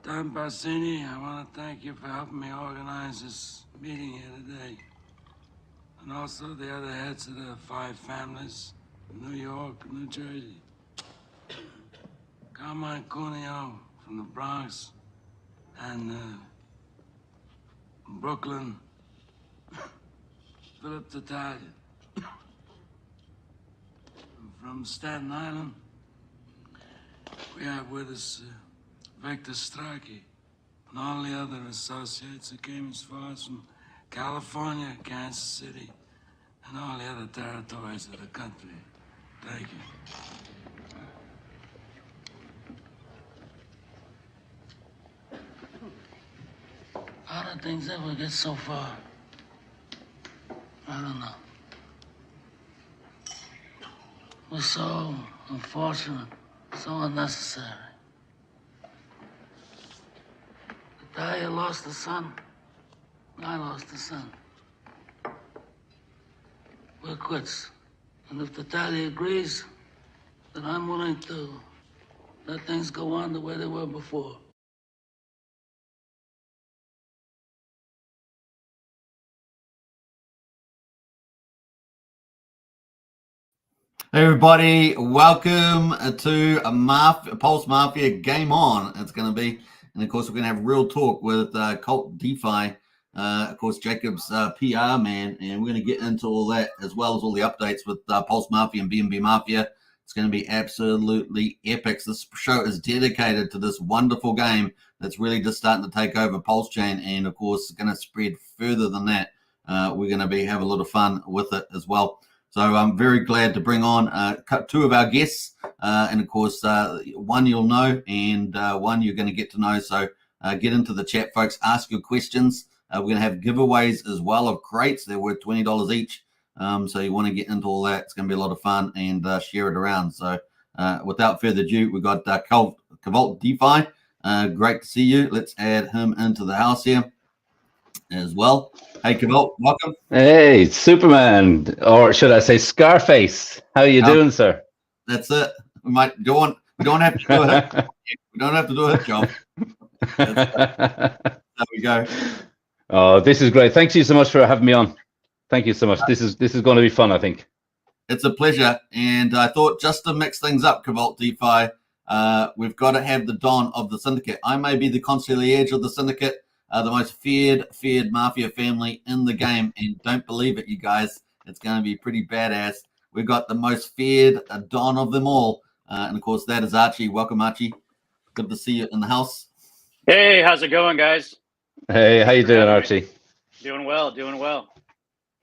Don Bassini, I want to thank you for helping me organize this meeting here today. And also the other heads of the 5 families, New York, New Jersey. Carmine Cuneo from the Bronx, and Brooklyn, Philip Tattaglia. From Staten Island, we have with us Victor Strachey and all the other associates that came as far as from California, Kansas City, and all the other territories of the country. Thank you. How did things ever get so far? I don't know. It was so unfortunate, so unnecessary. Talia lost a son. I lost a son. We're quits. And if Talia agrees, then I'm willing to let things go on the way they were before. Hey everybody, welcome to a PulseMafia Game On. It's going to be, and of course we're going to have real talk with KvltDefi, of course Jacob's PR man, and we're going to get into all that as well as all the updates with PulseMafia and BNB Mafia. It's going to be absolutely epic. This show is dedicated to this wonderful game that's really just starting to take over Pulsechain, and of course it's going to spread further than that. We're going to have a lot of fun with it as well. So I'm very glad to bring on 2 of our guests, and of course, one you'll know and one you're going to get to know. So get into the chat, folks. Ask your questions. We're going to have giveaways as well of crates. They're worth $20 each. So you want to get into all that. It's going to be a lot of fun and share it around. So without further ado, we've got KvltDefi. Great to see you. Let's add him into the house here as well. Hey, Kvlt, welcome. Hey, Superman, or should I say Scarface? How are you doing, sir? That's it. We might go on. We don't have to do it. We don't have to do it, John. There we go. Oh, this is great. Thank you so much for having me on. Thank you so much. This is going to be fun, I think. It's a pleasure. And I thought just to mix things up, KvltDefi, we've got to have the Don of the Syndicate. I may be the concierge of the Syndicate. The most feared mafia family in the game, and don't believe it, you guys. It's going to be pretty badass. We've got the most feared Don of them all, and of course that is Archie. Welcome, Archie. Good to see you in the house. Hey, how's it going, guys? Hey, how you doing, Archie? Doing well, doing well.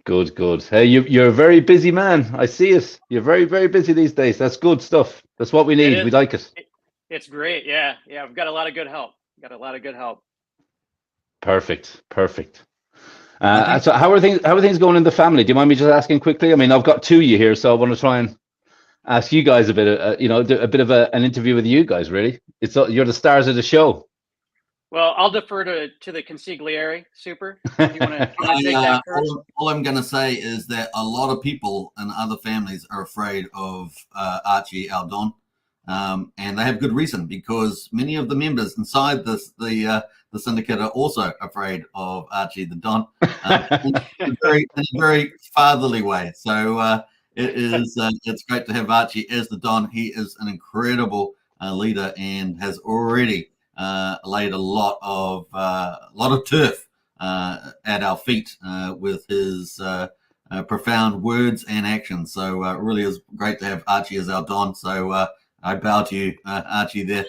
Good, good. Hey, you're a very busy man. I see it. You're very, very busy these days. That's good stuff. That's what we need. We like it. It's great. Yeah. I've got a lot of good help. Perfect. So how are things going in the family? Do you mind me just asking quickly? I mean, I've got 2 of you here, so I want to try and ask you guys a bit of an interview with you guys. Really, you're the stars of the show. Well, I'll defer to the consigliere. Super. You want to take that first? All I'm going to say is that a lot of people in other families are afraid of Archie, our Don, and they have good reason, because many of the members inside the syndicate are also afraid of Archie the Don, in a very fatherly way. So it's great to have Archie as the Don. He is an incredible leader and has already laid a lot of turf at our feet with his profound words and actions. So it really is great to have Archie as our Don. So I bow to you, Archie, there.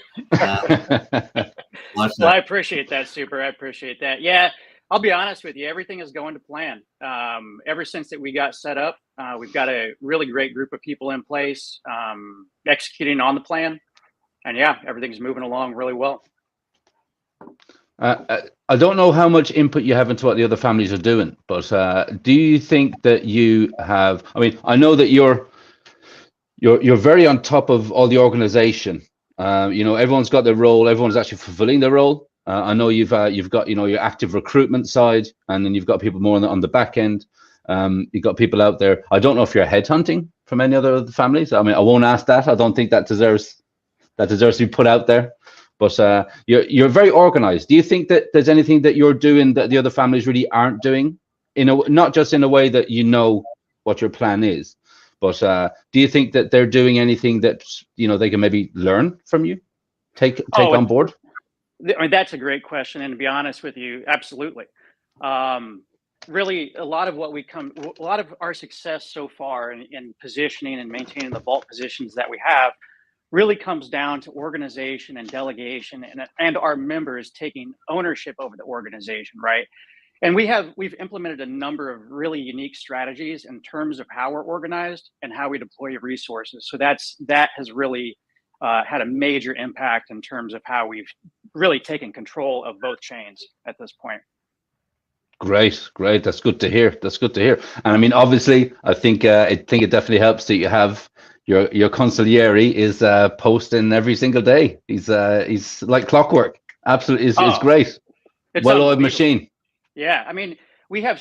Well, I appreciate that, Super. I appreciate that. Yeah, I'll be honest with you. Everything is going to plan. Ever since that we got set up, we've got a really great group of people in place, executing on the plan. And yeah, everything's moving along really well. I don't know how much input you have into what the other families are doing, but do you think that you have, I mean, I know that you're very on top of all the organization. Everyone's got their role. Everyone's actually fulfilling their role. I know you've got your active recruitment side, and then you've got people more on the back end. You've got people out there. I don't know if you're headhunting from any other families. I mean, I won't ask that. I don't think that deserves to be put out there. but you're very organized. Do you think that there's anything that you're doing that the other families really aren't doing, not just in a way that you know what your plan is, but do you think that they're doing anything that they can maybe learn from you, take on board? I mean, that's a great question, and to be honest with you, absolutely. Really, a lot of our success so far in positioning and maintaining the vault positions that we have really comes down to organization and delegation, and our members taking ownership over the organization, right? And we've implemented a number of really unique strategies in terms of how we're organized and how we deploy resources. So that has really had a major impact in terms of how we've really taken control of both chains at this point. Great. That's good to hear. And I mean, obviously, I think it definitely helps that you have your consigliere is posting every single day. He's like clockwork. Absolutely, it's great. It's well-oiled machine. Yeah, I mean, we have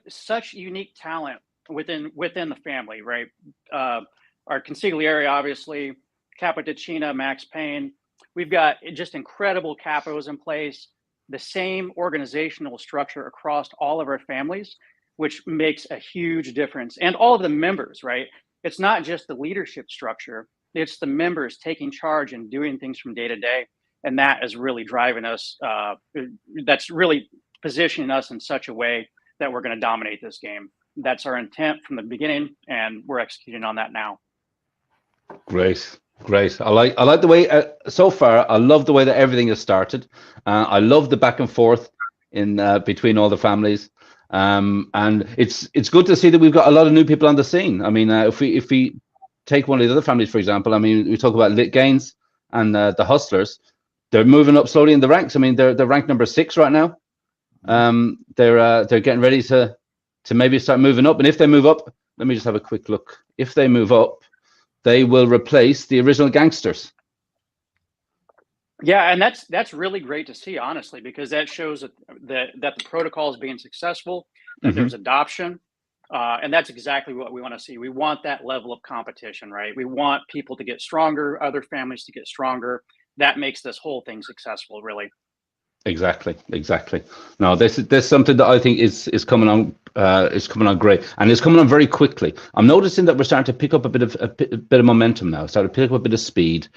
such unique talent within the family, right? Our consigliere, obviously, Capitachina, Max Payne. We've got just incredible capos in place. The same organizational structure across all of our families, which makes a huge difference. And all of the members, right? It's not just the leadership structure, it's the members taking charge and doing things from day to day. And that is really driving us, that's really positioning us in such a way that we're going to dominate this game. That's our intent from the beginning, and we're executing on that now. Great. I like the way so far. I love the way that everything has started. I love the back and forth in between all the families, and it's good to see that we've got a lot of new people on the scene. I mean, if we take one of the other families, for example, I mean, we talk about Lit Gains and the Hustlers. They're moving up slowly in the ranks. I mean, they're ranked number 6 right now. They're getting ready to maybe start moving up, and if they move up, let me just have a quick look. If they move up, they will replace the original gangsters. Yeah, and that's really great to see, honestly, because that shows that the protocol is being successful, that there's adoption, and that's exactly what we want to see. We want that level of competition, right? We want people to get stronger, other families to get stronger. That makes this whole thing successful, really. Exactly. No, there's something that I think is coming on. Is coming on great, and it's coming on very quickly. I'm noticing that we're starting to pick up a bit of momentum now. Starting to pick up a bit of speed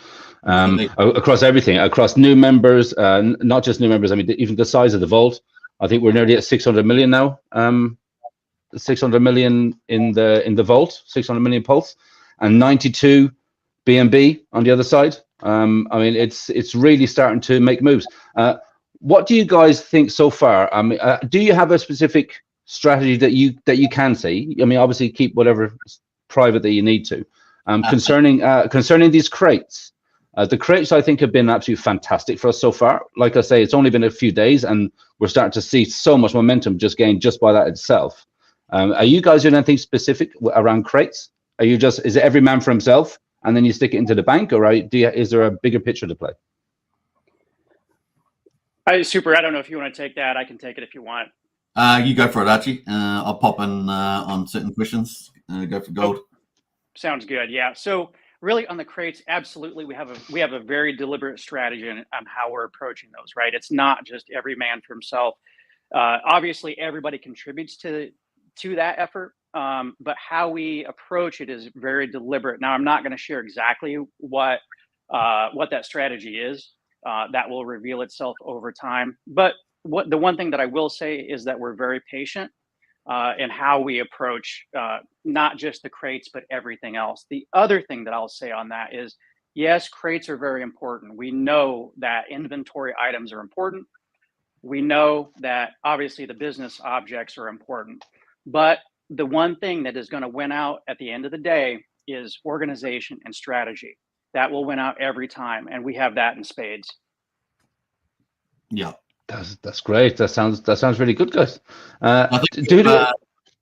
across everything, across new members, not just new members. I mean, even the size of the vault. I think we're nearly at 600 million now. 600 million in the vault, 600 million pulse, and 92 BNB on the other side. I mean, it's really starting to make moves. What do you guys think so far? I mean, do you have a specific strategy that you can say? I mean, obviously keep whatever private that you need to. Concerning these crates, the crates I think have been absolutely fantastic for us so far. Like I say, it's only been a few days, and we're starting to see so much momentum just gained just by that itself. Are you guys doing anything specific around crates? Is it every man for himself, and then you stick it into the bank, or is there a bigger picture to play? Super. I don't know if you want to take that. I can take it if you want. You go for it, Archie. I'll pop in on certain questions. Go for gold. Oh, sounds good. Yeah. So really on the crates, absolutely, we have a very deliberate strategy on how we're approaching those. Right. It's not just every man for himself. Obviously, everybody contributes to that effort, but how we approach it is very deliberate. Now, I'm not going to share exactly what that strategy is. That will reveal itself over time. But the one thing that I will say is that we're very patient in how we approach not just the crates, but everything else. The other thing that I'll say on that is, yes, crates are very important. We know that inventory items are important. We know that obviously the business objects are important. But the one thing that is going to win out at the end of the day is organization and strategy. That will win out every time, and we have that in spades. Yeah, that's great. That sounds really good, guys. I think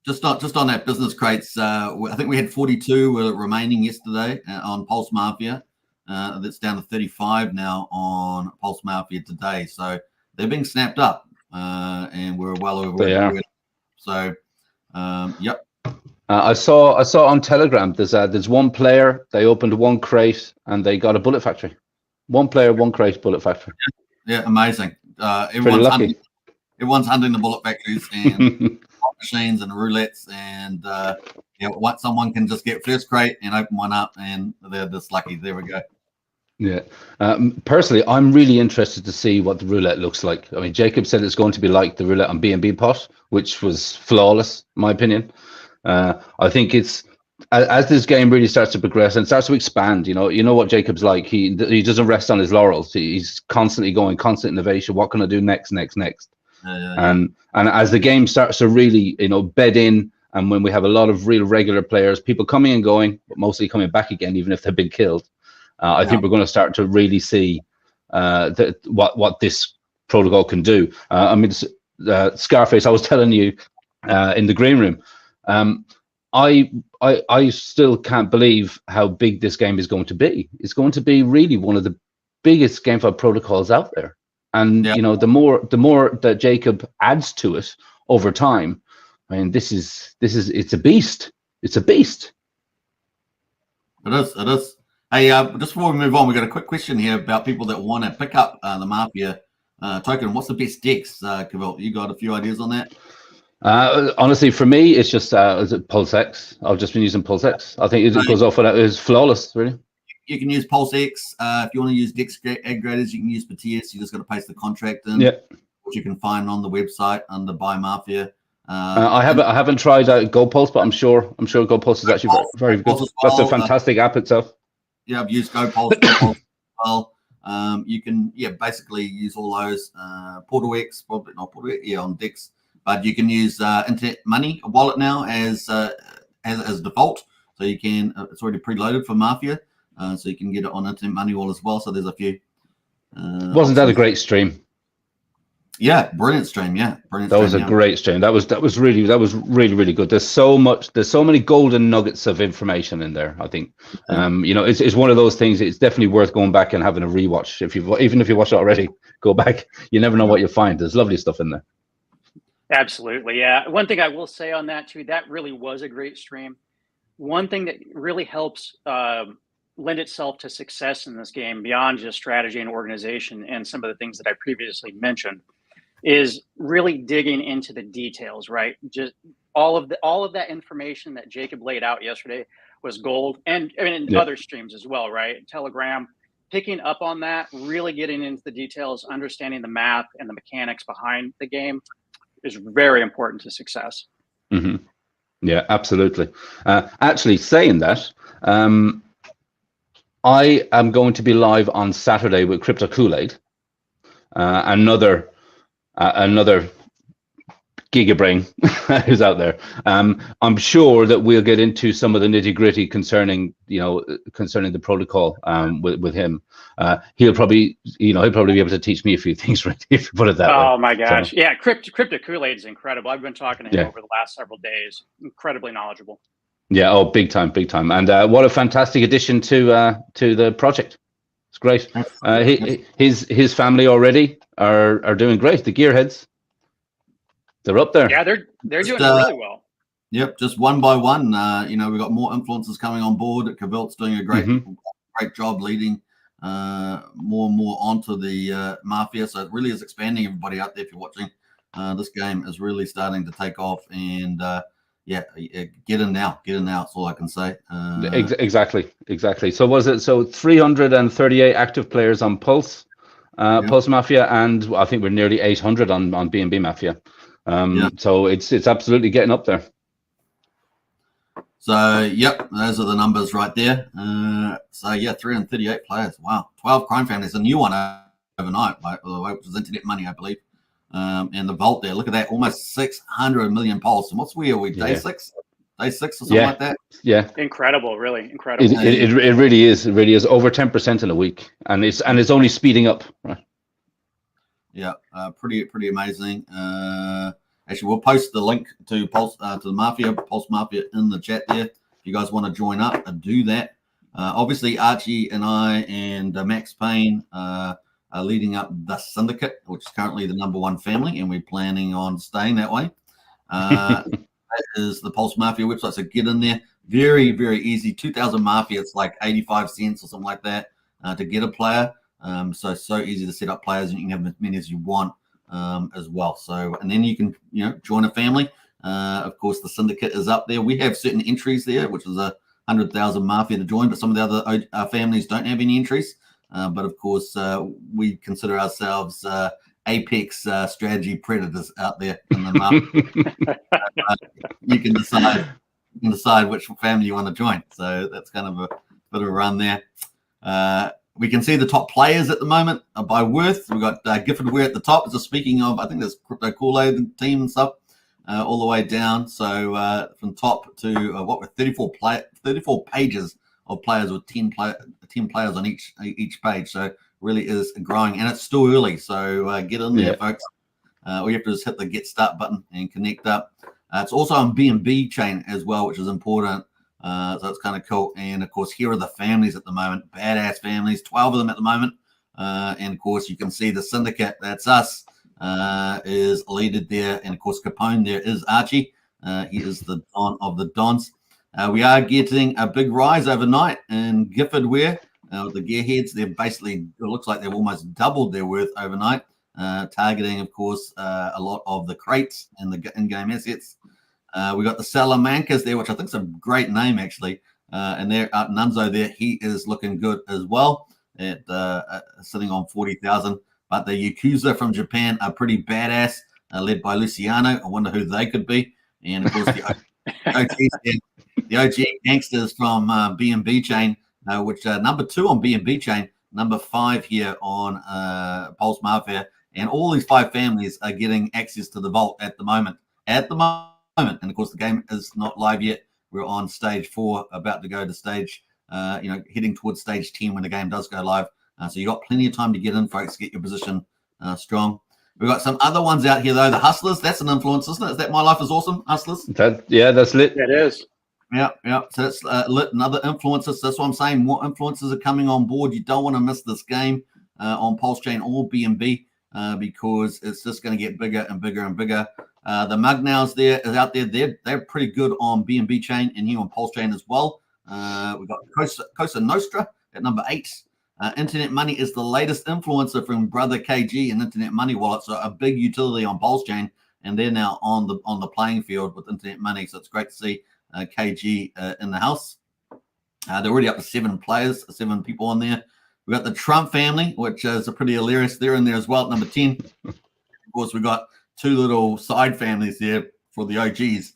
just on that business crates. I think we had 42 remaining yesterday on PulseMafia. That's down to 35 now on PulseMafia today. So they're being snapped up, and we're well over. So, yep. I saw on Telegram there's one player, they opened one crate and they got a bullet factory. One player, one crate, bullet factory. Yeah, amazing. Pretty lucky. Everyone's hunting the bullet factories and machines and roulettes, and what someone can just get first crate and open one up, and they're just lucky. There we go. Yeah. Personally, I'm really interested to see what the roulette looks like. I mean, Jacob said it's going to be like the roulette on BNB pot, which was flawless, in my opinion. I think it's as this game really starts to progress and starts to expand. You know what Jacob's like. He doesn't rest on his laurels. He's constantly going, constant innovation. What can I do next? And as the game starts to really bed in, and when we have a lot of real regular players, people coming and going, but mostly coming back again, even if they've been killed. I think we're going to start to really see what this protocol can do. I mean, Scarface, I was telling you in the green room, I still can't believe how big this game is going to be. It's going to be really one of the biggest GameFi protocols out there. And the more that Jacob adds to it over time, I mean, it's a beast. It's a beast. It is. Hey, just before we move on, we got a quick question here about people that want to pick up the Mafia token. What's the best DEX, Kvlt? You got a few ideas on that? Honestly, for me, it's just is it PulseX? I've just been using PulseX. I think it goes off of that. It's flawless, really. You can use PulseX. If you want to use DEX aggregators, you can use Patias. You just got to paste the contract in, which you can find on the website under Buy Mafia. I haven't tried GoPulse, but I'm sure GoPulse is actually very good. Well. That's a fantastic app itself. Yeah, I've used GoPulse as well. You can basically use all those PortalX, probably not PortalX, on DEX, but you can use Internet Money wallet now as default. So you can it's already preloaded for Mafia, so you can get it on Internet Money wallet as well. So there's a few. Wasn't that a great stream? Yeah, brilliant stream. Yeah, brilliant. That was a great stream. That was really good. There's so many golden nuggets of information in there. I think, it's one of those things. It's definitely worth going back and having a rewatch. Even if you watch it already, go back. You never know what you'll find. There's lovely stuff in there. Absolutely, yeah. One thing I will say on that too, that really was a great stream. One thing that really helps lend itself to success in this game, beyond just strategy and organization and some of the things that I previously mentioned, is really digging into the details, right? Just all of that information that Jacob laid out yesterday was gold, and in other streams as well, right? Telegram, picking up on that, really getting into the details, understanding the math and the mechanics behind the game is very important to success. Mm-hmm. Yeah, absolutely. Actually, saying that, I am going to be live on Saturday with Crypto Kool-Aid, another gigabrain who's out there. I'm sure that we'll get into some of the nitty-gritty concerning the protocol with him. He'll probably be able to teach me a few things, right, if you put it that way. Oh my gosh. So, yeah, Crypto Kool-Aid is incredible. I've been talking to him over the last several days. Incredibly knowledgeable. Yeah, big time. And what a fantastic addition to the project. It's great. His family already are doing great. The gearheads, they're up there. Yeah, they're doing really well. Yep, just one by one. We've got more influencers coming on board. Kvlt's doing a great job leading more and more onto the Mafia. So it really is expanding everybody out there. If you're watching, this game is really starting to take off. And get in now. That's all I can say. Exactly. So was it 338 active players on Pulse Mafia, and I think we're nearly 800 on BNB Mafia. So it's absolutely getting up there. So those are the numbers right there. 338 players. Wow, 12 crime families. A new one overnight, which was Internet Money, I believe. And the vault there, look at that, almost 600 million pulse. And what's we? Are we day six or something like that? Yeah, incredible, really incredible. It really is. It really is over 10% in a week, and it's only speeding up. Right? Yeah, pretty amazing. Actually, we'll post the link to Pulse to the Mafia, Pulse Mafia, in the chat there. If you guys want to join up and do that, obviously Archie and I and Max Payne are leading up the syndicate, which is currently the #1 family, and we're planning on staying that way. That is the Pulse Mafia website, so get in there. Very, very easy. 2,000 Mafia, it's like 85 cents or something like that to get a player. So easy to set up players, and you can have as many as you want as well. So, and then you can, join a family. Of course, the syndicate is up there. We have certain entries there, which is 100,000 Mafia to join, but some of the other families don't have any entries. But of course, we consider ourselves apex strategy predators out there in the Mafia. You can decide which family you want to join. So that's kind of a bit of a run there. We can see the top players at the moment by worth. We've got Giffordware at the top. So speaking of, I think there's Crypto Kool-Aid team and stuff all the way down. So from top to 34 pages of players with 10 players on each page. So really is growing, and it's still early. So get in there, folks. All you have to do is hit the Get Start button and connect up. It's also on BNB chain as well, which is important. So it's kind of cool. And of course, here are the families at the moment. Badass families, 12 of them at the moment. And of course, you can see the syndicate, that's us, is leaded there. And of course, Capone there is Archie. He is the Don of the Dons. We are getting a big rise overnight in Giffordware. The gearheads, they're basically, it looks like they've almost doubled their worth overnight, targeting, of course, a lot of the crates and the in-game assets. We got the Salamancas there, which I think is a great name, actually. And there, Nunzo there, he is looking good as well, at sitting on 40,000. But the Yakuza from Japan are pretty badass, led by Luciano. I wonder who they could be. And of course, the OG gangsters from BNB chain, which number 2 on BNB chain, number 5 here on PulseMafia. And all these 5 families are getting access to the vault at the moment. And of course, the game is not live yet. We're on stage 4, about to go to stage, heading towards stage 10 when the game does go live. So you got plenty of time to get in, folks, get your position strong. We've got some other ones out here, though. The Hustlers, that's an influence, isn't it? Is that My Life is Awesome, Hustlers? That's lit. It is. Yeah. So that's lit. Another influencers. That's what I'm saying. More influencers are coming on board. You don't want to miss this game on Pulsechain or BNB because it's just going to get bigger and bigger and bigger. The Mugnows there is out there. They're pretty good on BNB chain and here on Pulsechain as well. We've got Cosa Nostra at number 8. Internet Money is the latest influencer from Brother KG and Internet Money Wallet, so a big utility on Pulsechain, and they're now on the playing field with Internet Money. So it's great to see KG in the house. They're already up to 7 people on there. We've got the Trump family, which is a pretty hilarious. They're in there as well at number 10. Of course, we've got 2 little side families there for the OGs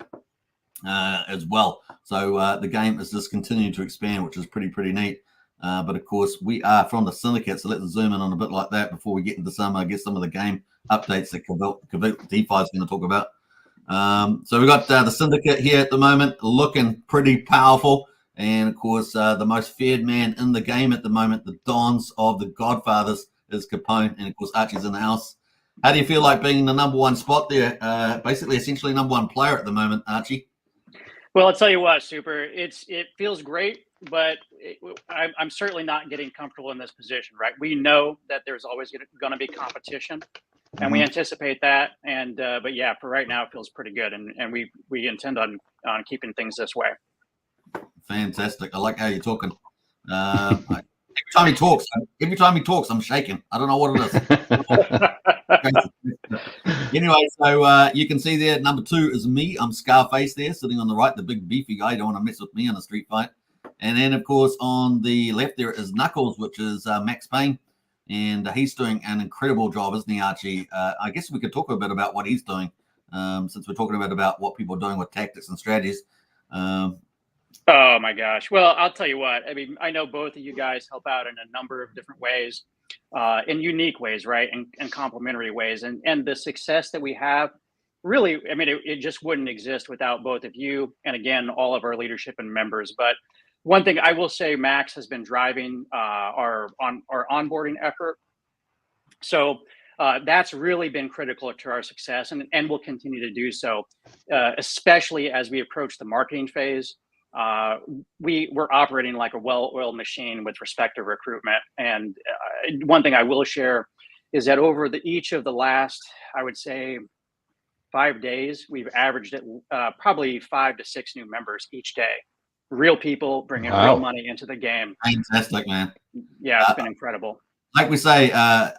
as well. So the game is just continuing to expand, which is pretty neat. But of course, we are from the syndicate, so let's zoom in on a bit like that before we get into some of the game updates that KvltDefi is going to talk about. So we've got the syndicate here at the moment, looking pretty powerful. And of course, the most feared man in the game at the moment, the Dons of the Godfathers, is Capone. And of course, Archie's in the house. How do you feel like being in the number 1 spot there? Basically, essentially number 1 player at the moment, Archie? Well, I'll tell you what, Super. It feels great, but I'm certainly not getting comfortable in this position, right? We know that there's always going to be competition, and we anticipate that. And but yeah, for right now, it feels pretty good, and we intend on keeping things this way. Fantastic. I like how you're talking. Every time he talks, I'm shaking. I don't know what it is. Anyway, so you can see there, number 2 is me. I'm Scarface there, sitting on the right, the big beefy guy. You don't want to mess with me in a street fight. And then, of course, on the left there is Knuckles, which is Max Payne. And he's doing an incredible job, isn't he, Archie? I guess we could talk a bit about what he's doing, since we're talking about what people are doing with tactics and strategies. Oh my gosh. Well, I'll tell you what. I mean, I know both of you guys help out in a number of different ways, in unique ways, right? And complementary ways. And the success that we have, really, I mean, it just wouldn't exist without both of you. And again, all of our leadership and members. But one thing I will say, Max has been driving our onboarding effort. So that's really been critical to our success, and will continue to do so, especially as we approach the marketing phase. We're operating like a well-oiled machine with respect to recruitment. And one thing I will share is that over each of the last, I would say, 5 days, we've averaged probably 5 to 6 new members each day. Real people bringing real money into the game. Fantastic, man. Yeah, it's been incredible. like we say,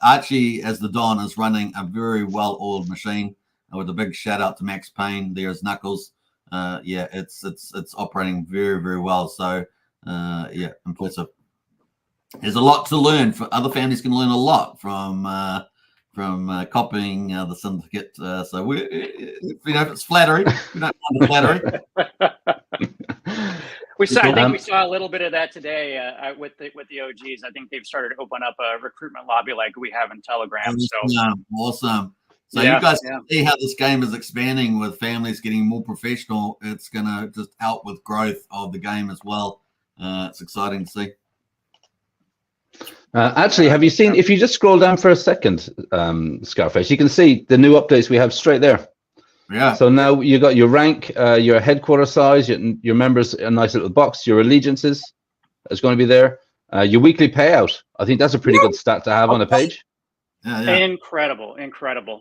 Archie as the Don is running a very well-oiled machine. With a big shout out to Max Payne. There's Knuckles. Yeah, it's operating very, very well. So yeah, impressive. There's a lot to learn. For other families can learn a lot from copying the syndicate. So we, if it's flattery, we don't mind the flattery. I think we saw a little bit of that today with the OGs. I think they've started to open up a recruitment lobby like we have in Telegram. Awesome. So you guys can see how this game is expanding with families getting more professional. It's going to just help with growth of the game as well. It's exciting to see. Actually, have you seen, if you just scroll down for a second, Scarface, you can see the new updates we have straight there. Yeah. So now you got your rank, your headquarter size, your members, a nice little box, your allegiances is going to be there. Your weekly payout. I think that's a pretty good stat to have on a page. Yeah. Incredible.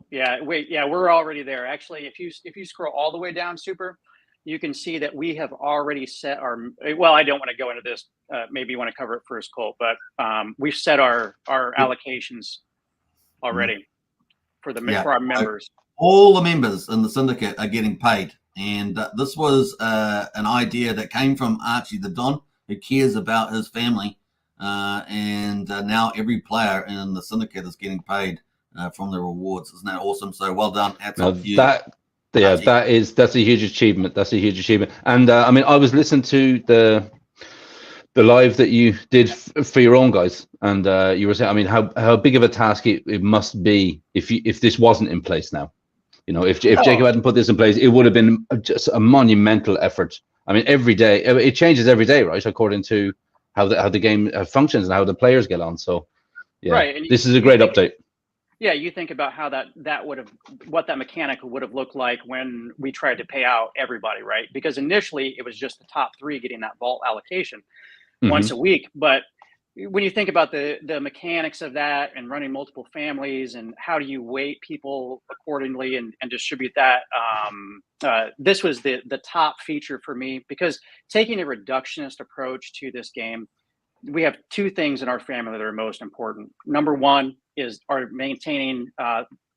Yeah, we're already there. Actually, if you scroll all the way down, Super, you can see that we have already set our. Well, I don't want to go into this. Maybe you want to cover it first, Colt. But we've set our allocations already for our members. All the members in the syndicate are getting paid, and this was an idea that came from Archie the Don, who cares about his family. And now every player in the syndicate is getting paid from the rewards. Isn't that awesome? So well done. Hats off to you. That's a huge achievement. And I mean, I was listening to the live that you did for your own guys, and you were saying, I mean, how big of a task it must be if this wasn't in place now. You know, if Jacob hadn't put this in place, it would have been just a monumental effort. I mean, every day it changes every day, right? According to how the game functions and how the players get on. So, yeah, right. And this is a great update. Yeah, you think about how what that mechanic would have looked like when we tried to pay out everybody, right? Because initially it was just the top 3 getting that vault allocation once a week. But when you think about the mechanics of that and running multiple families and how do you weight people accordingly and distribute that, this was the top feature for me, because taking a reductionist approach to this game, we have 2 things in our family that are most important. Number 1 is maintaining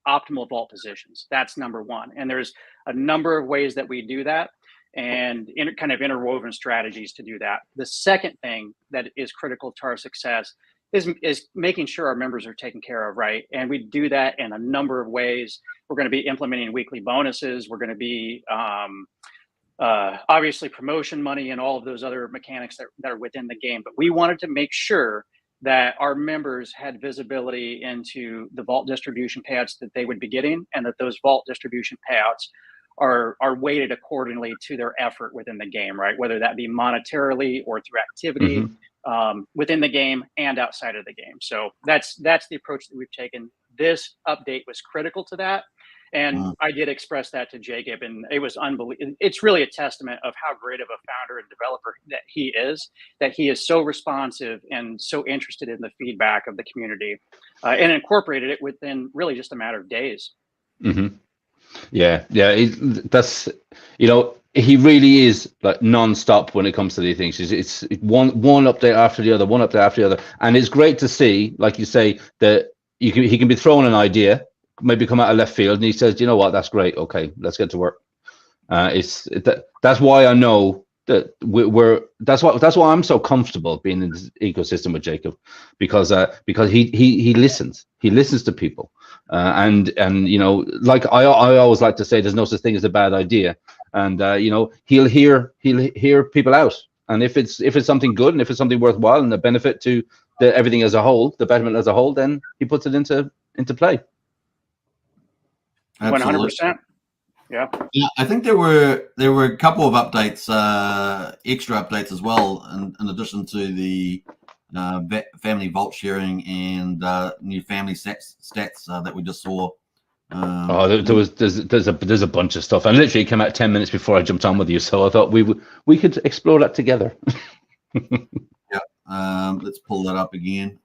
optimal vault positions. That's number 1. And there's a number of ways that we do that, and kind of interwoven strategies to do that. The second thing that is critical to our success is making sure our members are taken care of, right? And we do that in a number of ways. We're going to be implementing weekly bonuses. We're going to be obviously promotion money and all of those other mechanics that are within the game. But we wanted to make sure that our members had visibility into the vault distribution payouts that they would be getting, and that those vault distribution payouts are weighted accordingly to their effort within the game, right? Whether that be monetarily or through activity within the game and outside of the game. So that's the approach that we've taken. This update was critical to that. And I did express that to Jacob, and it was unbelievable. It's really a testament of how great of a founder and developer that he is so responsive and so interested in the feedback of the community, and incorporated it within really just a matter of days. Yeah, that's, you know, he really is like non-stop when it comes to these things. It's one update after the other, and it's great to see, like you say, that he can be thrown an idea, maybe come out of left field, and he says, you know what, that's great, okay, let's get to work. That's why I know that that's why I'm so comfortable being in this ecosystem with Jacob, because he listens to people, and you know, like I always like to say, there's no such thing as a bad idea, and you know, he'll hear people out, and if it's something good and if it's something worthwhile and the benefit to everything as a whole, the betterment as a whole, then he puts it into play. 100%. Yeah, I think there were a couple of updates, extra updates as well, in addition to the family vault sharing and new family stats that we just saw. There's a bunch of stuff, and literally it came out 10 minutes before I jumped on with you, so I thought we could explore that together. Yeah, let's pull that up again.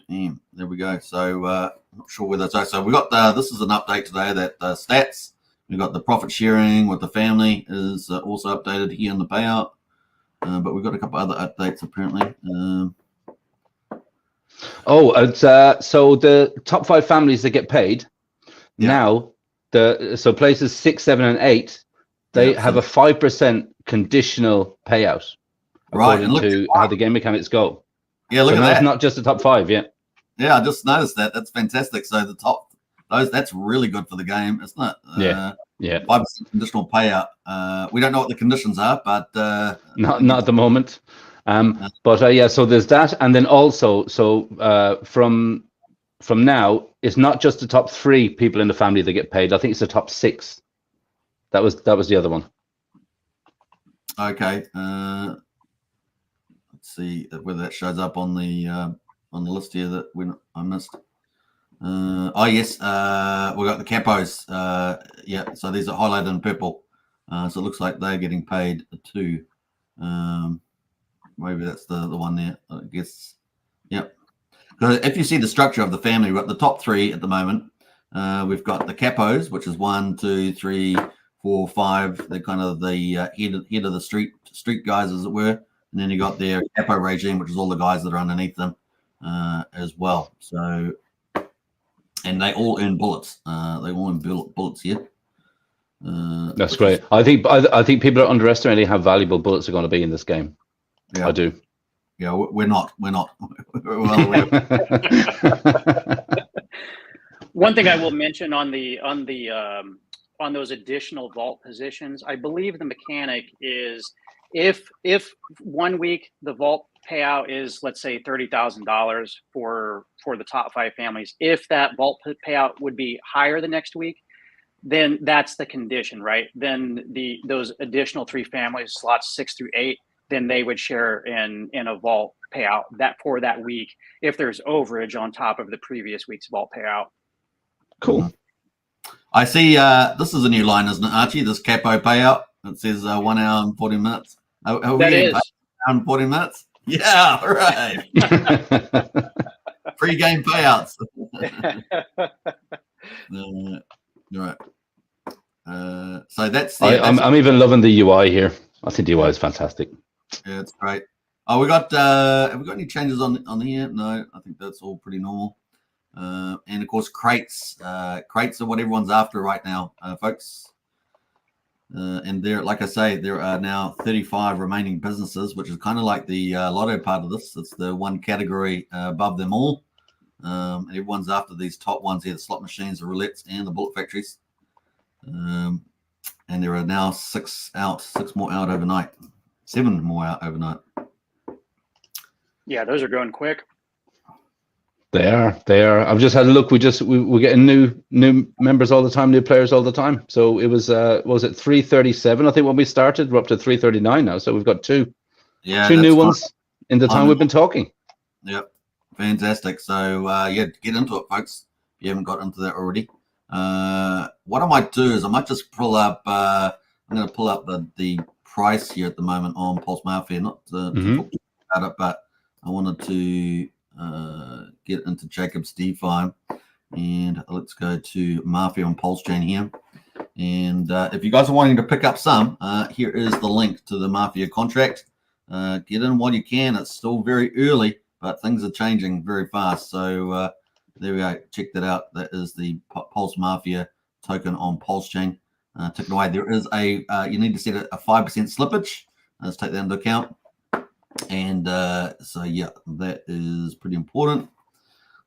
There we go. So not sure where that's at. So we got this is an update today that stats. We got the profit sharing with the family is also updated here in the payout. But we've got a couple other updates apparently. Oh, it's so the top 5 families that get paid now. So places 6, 7, and 8, they have a 5% conditional payout according to how the game mechanics go. Yeah, look so at now that. It's not just the top 5. Yeah. Yeah, I just noticed that. That's fantastic. So the top that's really good for the game, isn't it? Yeah. 5% conditional payout. We don't know what the conditions are, but not at the moment. But yeah, so there's that, and then also, so from now, it's not just the top 3 people in the family that get paid. I think it's the top 6. That was the other one. Okay. Let's see whether that shows up on the list here that I missed. Oh yes, we got the capos. Yeah, so these are highlighted in purple. So it looks like they're getting paid too. Maybe that's the one there. I guess. Yep. Because if you see the structure of the family, we've got the top 3 at the moment. We've got the capos, which is 1, 2, 3, 4, 5. They're kind of the head of the street guys, as it were. And then you got their capo regime, which is all the guys that are underneath them as well. So, and they all earn bullets. They all earn bullets here. That's great. I think people are underestimating how valuable bullets are going to be in this game. Yeah. I do. Yeah, we're not. We're well aware. One thing I will mention on those additional vault positions, I believe the mechanic is if 1 week the vault payout is, let's say, $30,000 for the top 5 families, if that vault payout would be higher the next week, then that's the condition, right? Then those additional 3 families, slots 6 through 8, then they would share in a vault payout that for that week if there's overage on top of the previous week's vault payout. Cool. I see this is a new line, isn't it, Archie? This capo payout. It says 1 hour and 40 minutes. Are we getting paid 1 hour and 40 minutes? Yeah, all right. Pre-game payouts. All right. So that's I'm even loving the UI here. I think the UI is fantastic. Yeah, it's great. Oh, we got have we got any changes on here? No, I think that's all pretty normal. And of course, crates. Crates are what everyone's after right now, folks. And there, like I say, there are now 35 remaining businesses, which is kind of like the lotto part of this. It's the one category above them all. And everyone's after these top ones here: the slot machines, the roulettes, and the bullet factories. And there are now 6 more out overnight. 7 more out overnight. Yeah, those are going quick. They are. I've just had a look. We're getting new members all the time, new players all the time. So it was it 337? I think when we started, we're up to 339 now. So we've got two new ones in the time we've been talking. Yep, fantastic. So yeah, get into it, folks. If you haven't got into that already. What I might do is I might just pull up. I'm going to pull up the price here at the moment on PulseMafia. Not to talk about it, but I wanted to get into KvltDefi, and let's go to Mafia on Pulsechain here. And if you guys are wanting to pick up some, here is the link to the Mafia contract. Get in while you can. It's still very early, but things are changing very fast. So there we go. Check that out. That is the PulseMafia token on Pulsechain. Taken away. There is you need to set a 5% slippage. Let's take that into account. And so yeah, that is pretty important.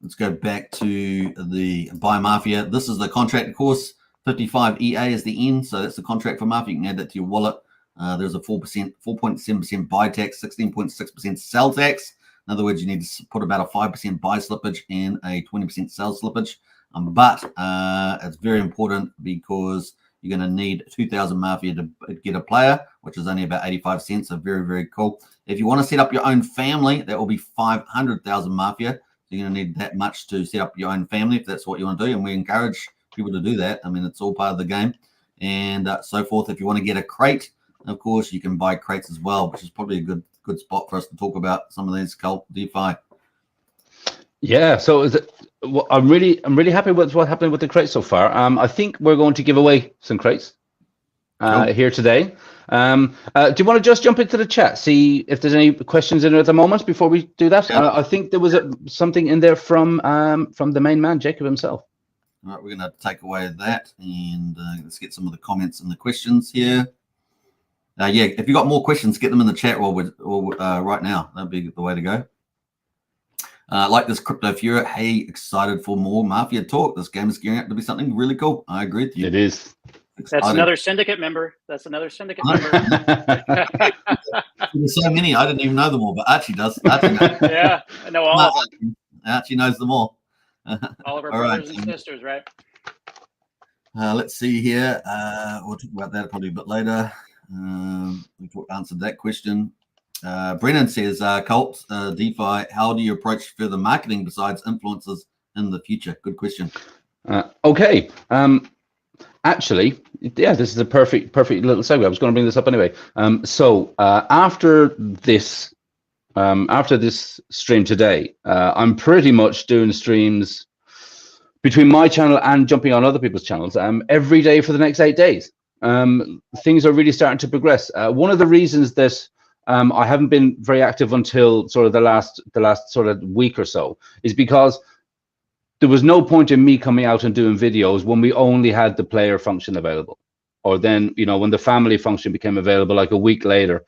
Let's go back to the buy Mafia. This is the contract, of course. 55 EA is the end, so that's the contract for Mafia. You can add that to your wallet. There's a 4.7% buy tax, 16.6% sell tax. In other words, you need to put about a 5% buy slippage and a 20% sell slippage. But it's very important because you're going to need 2,000 Mafia to get a player, which is only about 85 cents. So very, very cool. If you want to set up your own family, that will be 500,000 Mafia. So you're going to need that much to set up your own family if that's what you want to do. And we encourage people to do that. I mean, it's all part of the game and so forth. If you want to get a crate, of course, you can buy crates as well, which is probably a good spot for us to talk about some of these KvltDefi. Yeah, so I'm really happy with what happened with the crates so far. I think we're going to give away some crates. Cool. here today. Do you want to just jump into the chat, see if there's any questions in it at the moment before we do that? Yeah. I think there was something in there from the main man, Jacob himself. All right, we're going to take away that, and let's get some of the comments and the questions here. Yeah, if you've got more questions, get them in the chat right now. That'd be the way to go. Like this Crypto Fury, hey, excited for more Mafia talk. This game is gearing up to be something really cool. I agree with you. It is. Excited. That's another syndicate member. There's so many, I didn't even know them all, but Archie does. Archie knows. Yeah, I know all of them. Archie knows them all. All of our all brothers right. and sisters, right? Let's see here. We'll talk about that probably a bit later. We answered that question. Brennan says, KvltDefi, how do you approach further marketing besides influencers in the future? Good question. Okay. Actually, yeah, this is a perfect little segue. I was going to bring this up anyway. So after this stream today, I'm pretty much doing streams between my channel and jumping on other people's channels every day for the next 8 days. Things are really starting to progress. One of the reasons that I haven't been very active until sort of the last sort of week or so is because there was no point in me coming out and doing videos when we only had the player function available, or then, you know, when the family function became available like a week later.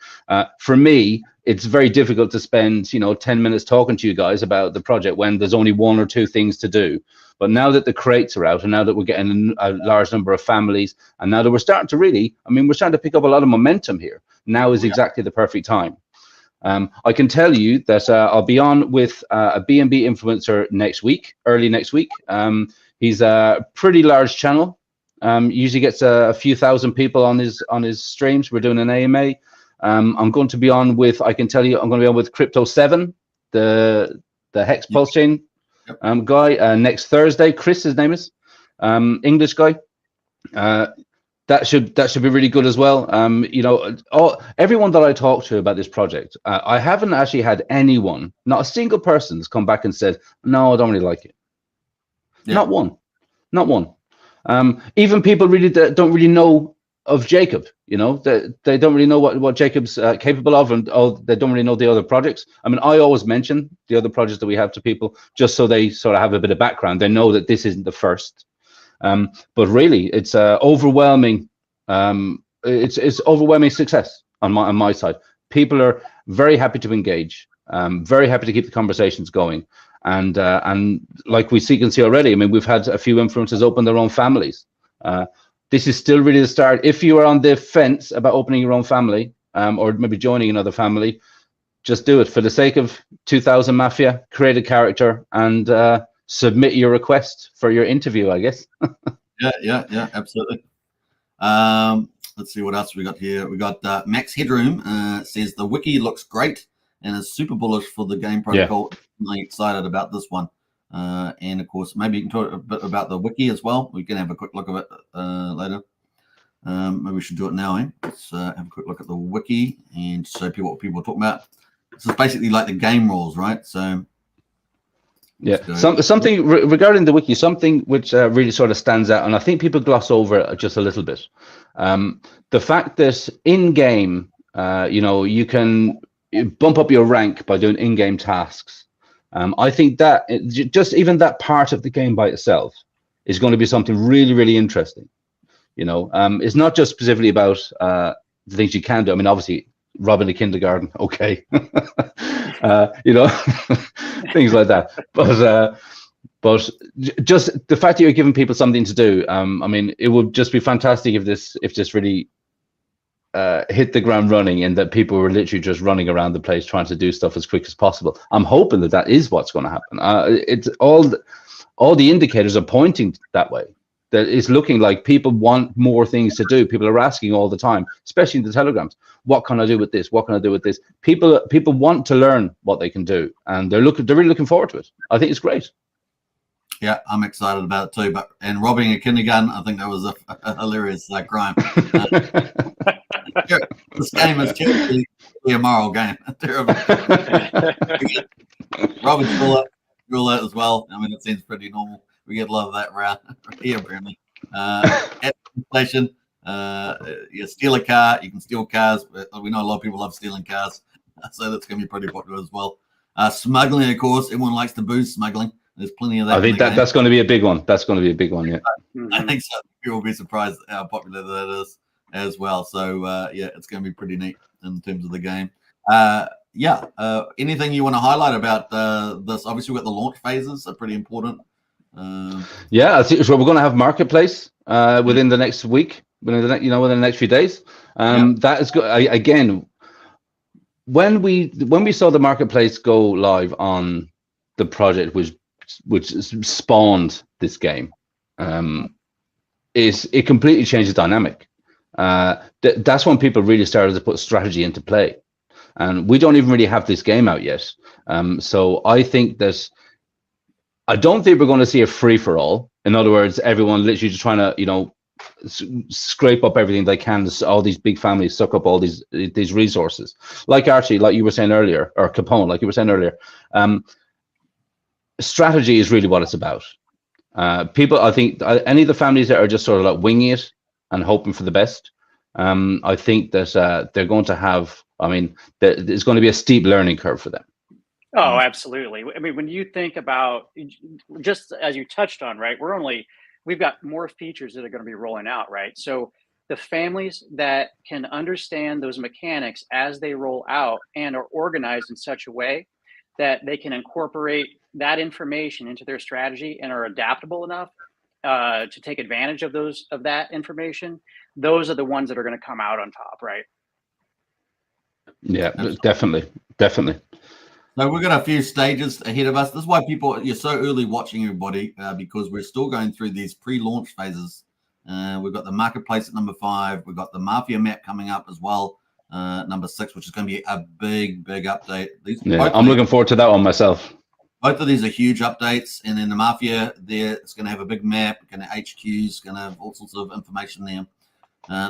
For me, it's very difficult to spend, you know, 10 minutes talking to you guys about the project when there's only 1 or 2 things to do. But now that the crates are out, and now that we're getting a large number of families, and now that we're starting to really, I mean, we're starting to pick up a lot of momentum here. Now is exactly the perfect time. I can tell you that I'll be on with a B&B influencer next week, early next week. He's a pretty large channel. Usually gets a few thousand people on his streams. We're doing an AMA. I'm going to be on with, I can tell you, I'm going to be on with Crypto 7, the Hex Pulsechain guy, next Thursday. Chris, his name is, English guy. That should be really good as well. You know, everyone that I talk to about this project, I haven't actually had anyone, not a single person, that's come back and said, no, I don't really like it. Yeah. Not one. Even people really that don't really know of Jacob, you know, they don't really know what Jacob's capable of, and they don't really know the other projects. I mean, I always mention the other projects that we have to people just so they sort of have a bit of background. They know that this isn't the first. But really, it's overwhelming. It's overwhelming success on my side. People are very happy to engage, very happy to keep the conversations going, and like we can see already. I mean, we've had a few influencers open their own families. This is still really the start. If you are on the fence about opening your own family, or maybe joining another family, just do it for the sake of 2000 Mafia. Create a character and submit your request for your interview, I guess. yeah, absolutely. Let's see what else we got here. We got Max Headroom says the wiki looks great and is super bullish for the game protocol. I'm excited about this one. And of course, maybe you can talk a bit about the wiki as well. We can have a quick look at it later. Maybe we should do it now. Let's have a quick look at the wiki and show people what people are talking about. This is basically like the game rules, right? So yeah, something regarding the wiki, something which really sort of stands out, and I think people gloss over it just a little bit. The fact that in-game, you know, you can bump up your rank by doing in-game tasks. I think that just even that part of the game by itself is going to be something really, really interesting. You know, it's not just specifically about the things you can do. I mean, obviously, robbing a kindergarten, okay, you know, things like that. But just the fact that you're giving people something to do, I mean, it would just be fantastic if this really hit the ground running, and that people were literally just running around the place trying to do stuff as quick as possible. I'm hoping that is what's going to happen. It's all the indicators are pointing that way. That it's looking like people want more things to do. People are asking all the time, especially in the telegrams. What can I do with this? What can I do with this? People want to learn what they can do, and they're really looking forward to it. I think it's great. Yeah, I'm excited about it too. And robbing a kindergarten, I think that was a hilarious crime. This game is terribly a moral game. Terrible. Robbing roulette as well. I mean, it seems pretty normal. We get a lot of that around here, apparently. At the station, You steal a car, you can steal cars. We know a lot of people love stealing cars, so that's going to be pretty popular as well. Smuggling, of course, everyone likes to boost smuggling. There's plenty of that. I think that's going to be a big one. That's going to be a big one, yeah. I think so. People will be surprised how popular that is as well. So, yeah, it's going to be pretty neat in terms of the game. Anything you want to highlight about this? Obviously, we've got the launch phases are pretty important. Yeah, I think so. We're going to have marketplace within the next week, within the next few days. That is good. Again, when we saw the marketplace go live on the project, which spawned this game, it completely changed the dynamic. That's when people really started to put strategy into play, and we don't even really have this game out yet. So I think I don't think we're going to see a free for all. In other words, everyone literally just trying to, scrape up everything they can. All these big families suck up all these resources. Like Archie, like you were saying earlier, or Capone, like you were saying earlier. Strategy is really what it's about. People, I think, any of the families that are just sort of like winging it and hoping for the best, I think that they're going to have. I mean, there's going to be a steep learning curve for them. Oh, absolutely. I mean, when you think about, just as you touched on, right, we've got more features that are going to be rolling out, right? So the families that can understand those mechanics as they roll out and are organized in such a way that they can incorporate that information into their strategy and are adaptable enough to take advantage of that information, those are the ones that are going to come out on top, right? Yeah, definitely. So we've got a few stages ahead of us. This is why you're so early watching, everybody, because we're still going through these pre-launch phases. We've got the marketplace at number 5. We've got the Mafia map coming up as well, number 6, which is going to be a big update. I'm looking forward to that one myself. Both of these are huge updates, and then the Mafia there, it's going to have a big map, going to HQs, going to have all sorts of information there.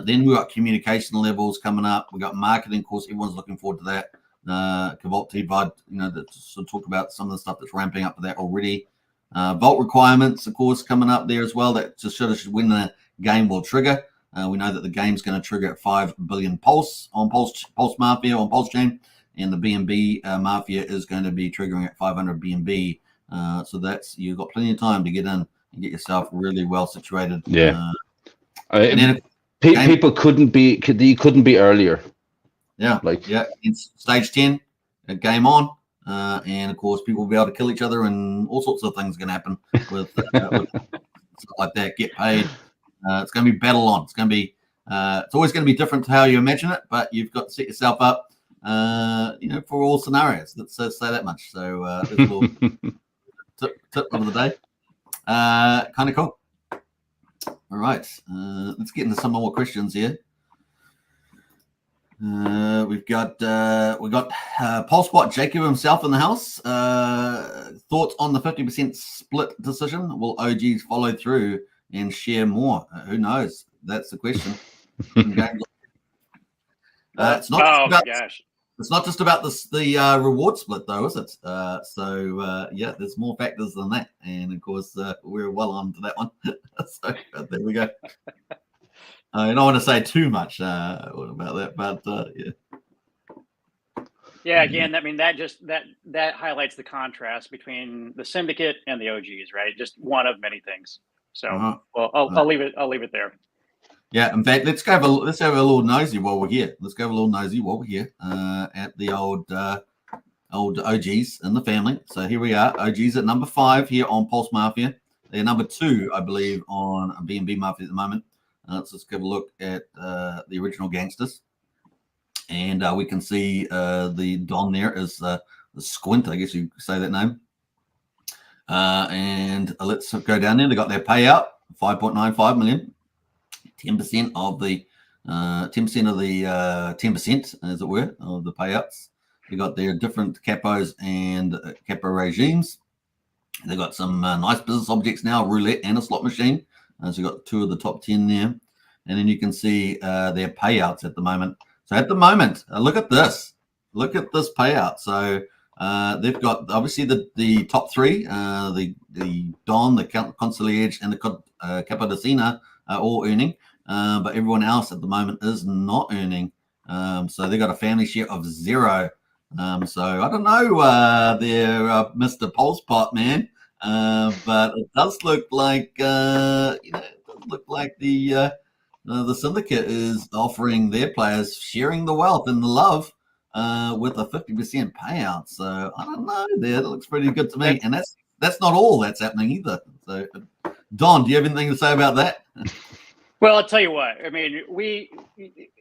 Then we've got communication levels coming up. We've got marketing, of course, everyone's looking forward to that. KvltDefi, that sort of talk about some of the stuff that's ramping up for that already. Vault requirements, of course, coming up there as well. That just shows when the game will trigger. We know that the game's going to trigger at 5 billion pulse on PulseMafia on Pulsechain, and the BNB Mafia is going to be triggering at 500 BNB. So you've got plenty of time to get in and get yourself really well situated. Yeah. People couldn't be earlier. Yeah, it's stage 10, game on, and of course people will be able to kill each other, and all sorts of things going to happen with stuff like that. Get paid. It's going to be battle on. It's going to be. It's always going to be different to how you imagine it, but you've got to set yourself up, for all scenarios. Let's say that much. So there's a little tip of the day. Kind of cool. All right, let's get into some more questions here. We've got PulseBot Jacob himself in the house. Thoughts on the 50% split decision? Will OGs follow through and share more? Who knows? That's the question. It's not just about the reward split, though, is it? There's more factors than that, and of course we're well on to that one. So there we go. I don't want to say too much about that, but yeah. Yeah, again, I mean, that highlights the contrast between the syndicate and the OGs, right? Just one of many things. So, I'll leave it there. Yeah, in fact, let's have a little nosy while we're here. At the old OGs in the family. So here we are, OGs at number 5 here on PulseMafia. They're number 2, I believe, on BNB Mafia at the moment. Let's just give a look at the original gangsters, and we can see the Don there is the Squint, I guess you could say that name. And let's go down there. They got their payout, 5.95 million, 10% of the 10%, as it were, of the payouts. They got their different capos and capo regimes. They got some nice business objects now, roulette and a slot machine. So you got 2 of the top 10 there, and then you can see their payouts at the moment. So at the moment, look at this payout. So they've got obviously the top 3, the Don, the Concierge, and the Capodicina are all earning but everyone else at the moment is not earning. So they got a family share of 0. So I don't know there, Mr. Pulsepot man, but it does look like the syndicate is offering their players sharing the wealth and the love with a 50% payout. So I don't know there. It looks pretty good to me. And that's not all that's happening either. So Don, do you have anything to say about that? Well, I'll tell you what, I mean,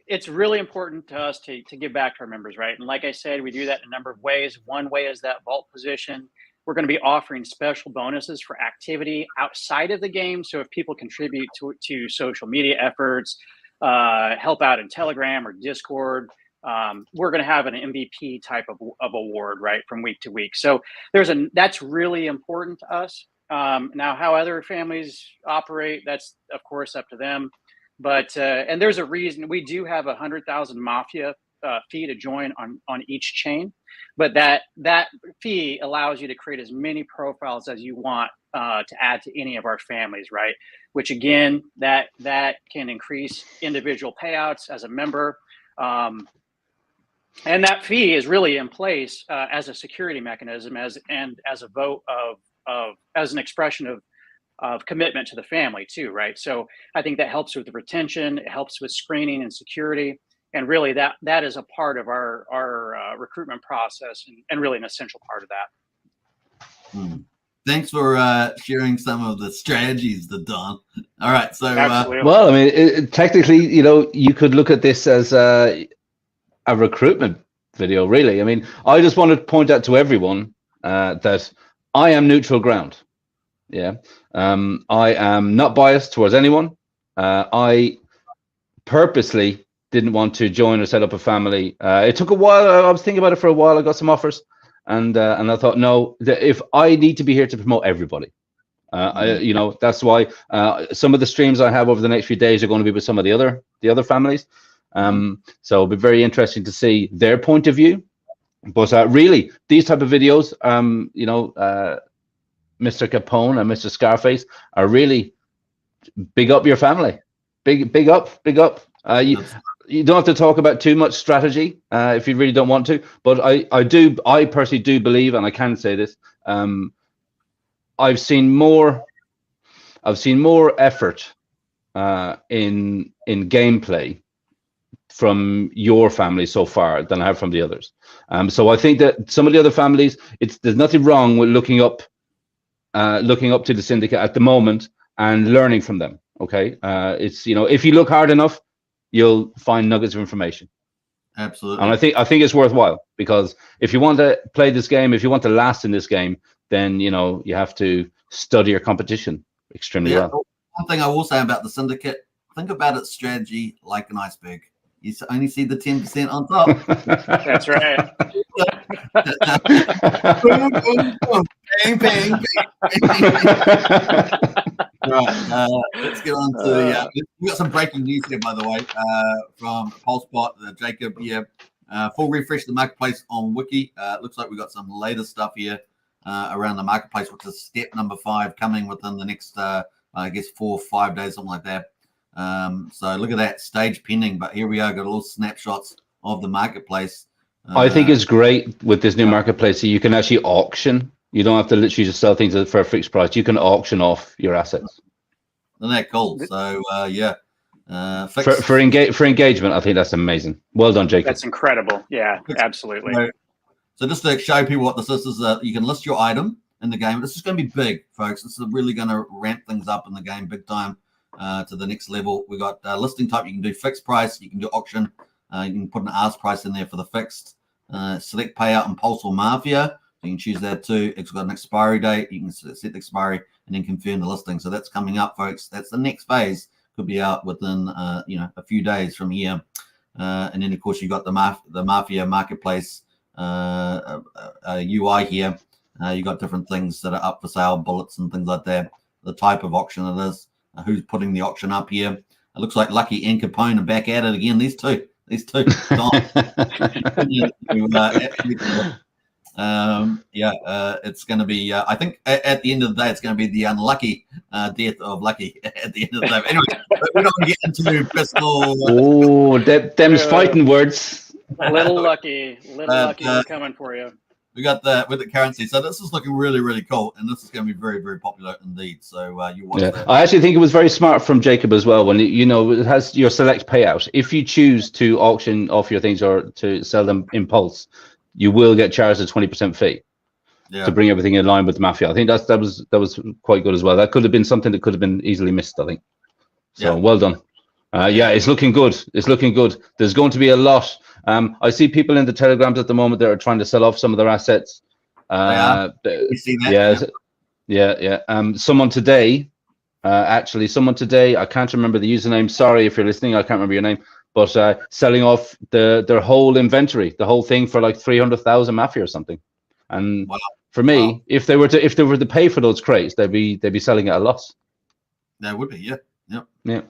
it's really important to us to give back to our members, right? And like I said, we do that in a number of ways. One way is that vault position. We're going to be offering special bonuses for activity outside of the game. So if people contribute to social media efforts, help out in Telegram or Discord, we're going to have an MVP type of award, right, from week to week. So that's really important to us. Now, how other families operate, that's of course up to them. But and there's a reason we do have 100,000 Mafia fee to join on each chain, but that fee allows you to create as many profiles as you want to add to any of our families, right? Which again, that can increase individual payouts as a member. And that fee is really in place as a security mechanism, as a vote as an expression of commitment to the family too, right? So I think that helps with the retention, it helps with screening and security, and really that is a part of our recruitment process and really an essential part of that. Thanks for sharing some of the strategies, Don. All right, so well, I mean, technically, you could look at this as a recruitment video, really. I mean, I just want to point out to everyone that I am neutral ground. Yeah, I am not biased towards anyone. I purposely didn't want to join or set up a family. It took a while. I was thinking about it for a while. I got some offers, and I thought, no, if I need to be here to promote everybody, that's why some of the streams I have over the next few days are going to be with some of the other families. So it'll be very interesting to see their point of view. But really, these type of videos, Mr. Capone and Mr. Scarface are really big up your family. Big up. You don't have to talk about too much strategy if you really don't want to. But I personally do believe, and I can say this, I've seen more effort in gameplay from your family so far than I have from the others. So I think that some of the other families, there's nothing wrong with looking up to the syndicate at the moment and learning from them. Okay, it's if you look hard enough, you'll find nuggets of information. Absolutely. And I think it's worthwhile, because if you want to play this game, if you want to last in this game, then you have to study your competition extremely well. One thing I will say about the syndicate: think about its strategy like an iceberg. You only see the 10% on top. That's right. Bang, bang, Right, let's get on to we got some breaking news here, by the way, from PulseBot, Jacob here. Full refresh the marketplace on Wiki. Looks like we got some latest stuff here around the marketplace, which is step number 5 coming within the next, I guess, 4 or 5 days, something like that. So look at that, stage pending, but here we are, got a little snapshots of the marketplace. I think it's great with this new marketplace. So you can actually auction. You don't have to literally just sell things for a fixed price. You can auction off your assets. Isn't that cool? So for engagement, I think that's amazing. Well done, Jacob. That's incredible. Yeah, absolutely. So just to show people what this is you can list your item in the game. This is going to be big, folks. This is really going to ramp things up in the game big time to the next level. We got listing type. You can do fixed price. You can do auction. You can put an ask price in there for the fixed. Select payout and PulseMafia. You can choose that too. It's got an expiry date. You can set the expiry and then confirm the listing. So that's coming up, folks. That's the next phase. Could be out within a few days from here. And then of course you got the Mafia marketplace UI here. You got different things that are up for sale, bullets and things like that. The type of auction it is. Who's putting the auction up here? It looks like Lucky and Capone are back at it again. These two. It's going to be. I think at the end of the day, it's going to be the unlucky death of Lucky at the end of the day. But anyway, we're not going to get into personal. Oh, them's fighting words. Little lucky we're coming for you. We got with the currency, so this is looking really, really cool, and this is going to be very, very popular indeed. So you watch that. I actually think it was very smart from Jacob as well. When it has your select payout. If you choose to auction off your things or to sell them in Pulse, you will get charged a 20% fee to bring everything in line with the Mafia. I think that was quite good as well. That could have been something that could have been easily missed, I think. So well done. It's looking good. It's looking good. There's going to be a lot. I see people in the Telegrams at the moment that are trying to sell off some of their assets. You see that? Someone today, I can't remember the username. Sorry if you're listening, I can't remember your name. But selling off their whole inventory, the whole thing for like 300,000 Mafia or something. And for me, if they were to pay for those crates, they'd be selling at a loss. They would be, yeah. Yeah.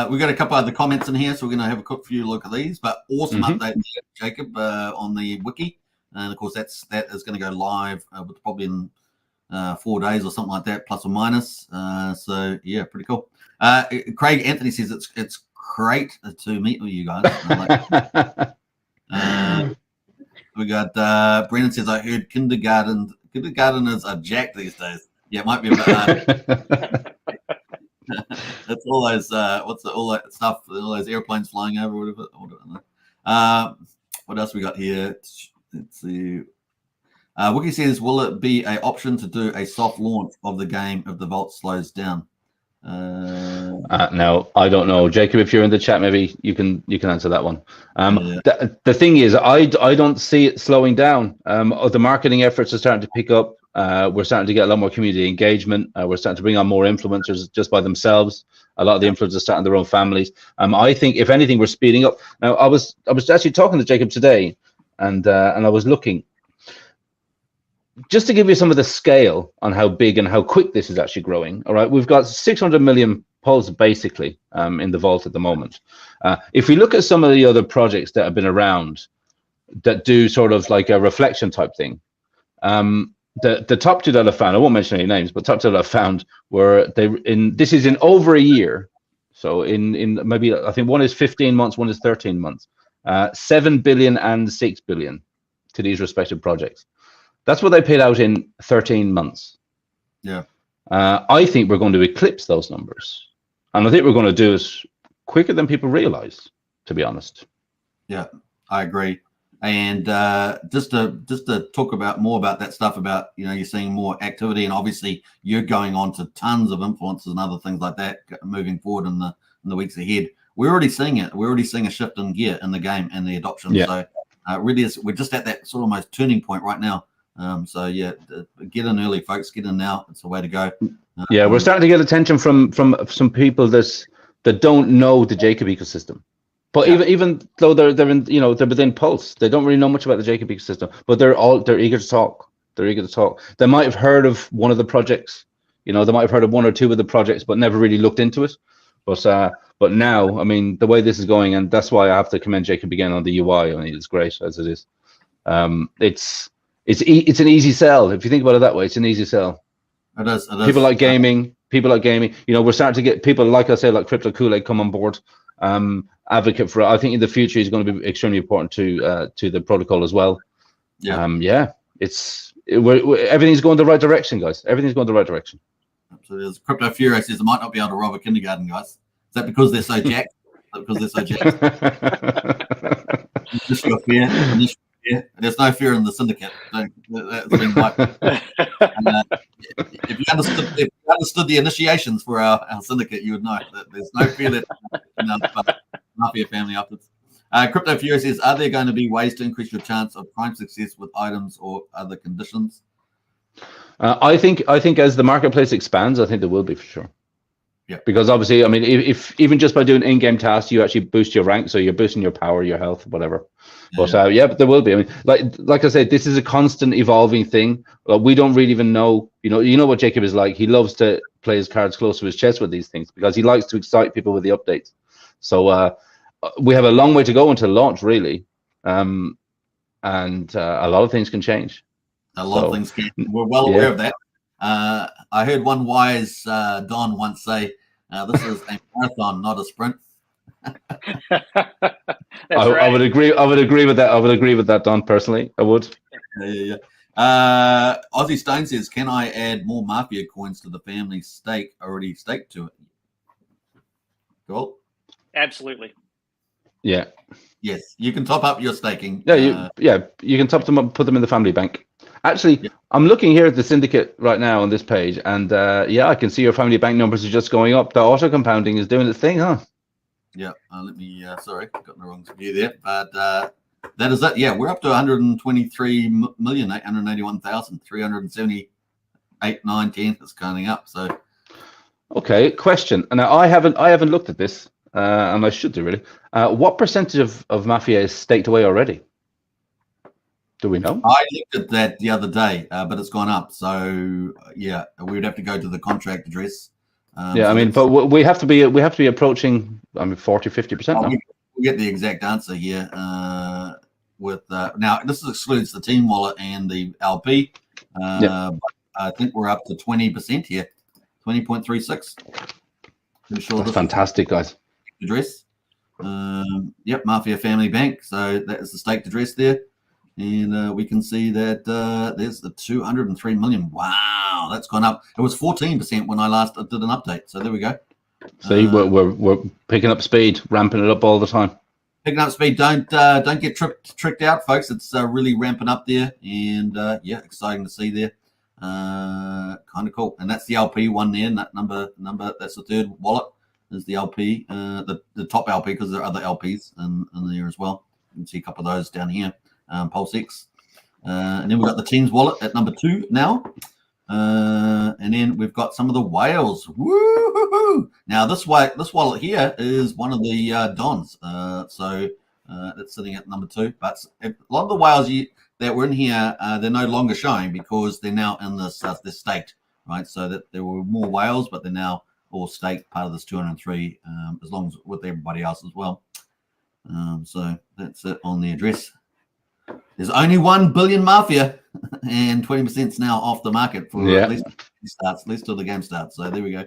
We've got a couple other comments in here, so we're going to have a quick few look at these. But awesome update, Jacob, on the wiki, and of course that is going to go live probably in 4 days or something like that, plus or minus. So yeah, pretty cool. Craig Anthony says it's great to meet with you guys. We got Brennan says, I heard kindergarteners are jacked these days. Yeah, it might be a bit that's all those all that stuff, all those airplanes flying over, whatever. What else we got here? Let's see. Wiki says, will it be an option to do a soft launch of the game if the vault slows down? No, I don't know. Jacob, if you're in the chat, maybe you can answer that one. The thing is, I don't see it slowing down. The marketing efforts are starting to pick up. We're starting to get a lot more community engagement. We're starting to bring on more influencers just by themselves. A lot of the influencers are starting their own families. I think, if anything, we're speeding up. Now, I was actually talking to Jacob today, and I was looking. Just to give you some of the scale on how big and how quick this is actually growing, all right, we've got 600 million Pulse basically in the vault at the moment. If we look at some of the other projects that have been around that do sort of like a reflection type thing, the top two that I found, I won't mention any names, but top two that I found were this is in over a year. So in maybe, I think one is 15 months, one is 13 months, 7 billion and 6 billion to these respective projects. That's what they paid out in 13 months. Yeah. I think we're going to eclipse those numbers. And I think we're going to do it quicker than people realize, to be honest. Yeah, I agree. And just to talk more about that stuff about, you're seeing more activity, and obviously you're going on to tons of influencers and other things like that moving forward in the weeks ahead. We're already seeing it. We're already seeing a shift in gear in the game and the adoption. Yeah. So really, we're just at that sort of almost turning point right now. So yeah, get in early, folks. Get in now. It's the way to go. Yeah, we're starting to get attention from some people that don't know the Jacob ecosystem. But even though they're in, they're within Pulse, they don't really know much about the Jacob ecosystem. But they're eager to talk. They're eager to talk. They might have heard of one of the projects. They might have heard of one or two of the projects, but never really looked into it. But now, I mean, the way this is going, and that's why I have to commend Jacob again on the UI. I mean, it's great as it is. It's an easy sell. If you think about it that way, it's an easy sell. It is. People like gaming. We're starting to get people, like I say, like Crypto Kool-Aid come on board. Advocate for it. I think in the future is going to be extremely important to the protocol as well. Yeah. Everything's going the right direction, guys. Everything's going the right direction. Absolutely. As Crypto Fury says, I might not be able to rob a kindergarten, guys. Is that because they're so jacked? Initial fear. Yeah, there's no fear in the syndicate. That's been if you understood the initiations for our syndicate, you would know that there's no fear that in the Mafia family afterwards. Crypto Fury says, are there going to be ways to increase your chance of prime success with items or other conditions? I think as the marketplace expands, I think there will be for sure. Yeah. Because obviously, I mean, if even just by doing in-game tasks, you actually boost your rank, so you're boosting your power, your health, whatever. But but there will be. I mean, like I said, this is a constant evolving thing. We don't really even know. You know what Jacob is like. He loves to play his cards close to his chest with these things because he likes to excite people with the updates. So we have a long way to go until launch, really. and a lot of things can change. A lot of things can. We're well aware of that. I heard one wise Don once say, "This is a marathon, not a sprint." I would agree. I would agree with that. I would agree with that, Don. Personally, I would. Yeah. Aussie Stone says, "Can I add more Mafia coins to the family stake already staked to it?" Cool. Absolutely. Yeah. Yes, you can top up your staking. Yeah, you can top them up, put them in the family bank. Actually, I'm looking here at the syndicate right now on this page, and I can see your family bank numbers are just going up. The auto compounding is doing its thing, huh? Yeah. Let me. Sorry, got in the wrong view there, but that is it. Yeah, we're up to 123,881,378.910. It's counting up. So. Okay. Question. Now I haven't looked at this, and I should do really. What percentage of Mafia is staked away already? Do we know? I looked at that the other day, but it's gone up. So yeah, we would have to go to the contract address. But we have to be approaching 40-50%. We get the exact answer here. Now this excludes the team wallet and the LP. But I think we're up to 20% here, 20.36. I'm sure that's fantastic, guys. Address. Mafia Family Bank. So that is the staked address there. And we can see that there's the 203 million. Wow, that's gone up. It was 14% when I last did an update. So there we go. See, we're picking up speed, ramping it up all the time. Picking up speed. Don't get tricked out, folks. It's really ramping up there, and exciting to see there. Kind of cool. And that's the LP one there. That number. That's the third wallet. Is the LP, the top LP, because there are other LPs in there as well. You can see a couple of those down here. PulseX, and then we've got the Teams wallet at number 2 now, and then we've got some of the whales. Woo-hoo-hoo! Now this wallet here is one of the Dons, so it's sitting at number 2. But a lot of the whales that were in here, they're no longer showing because they're now in this. They're staked, right? So that there were more whales, but they're now all staked, part of this 203, as long as with everybody else as well. So that's it on the address. There's only 1 billion Mafia, and 20% is now off the market for at least till the game starts. So there we go.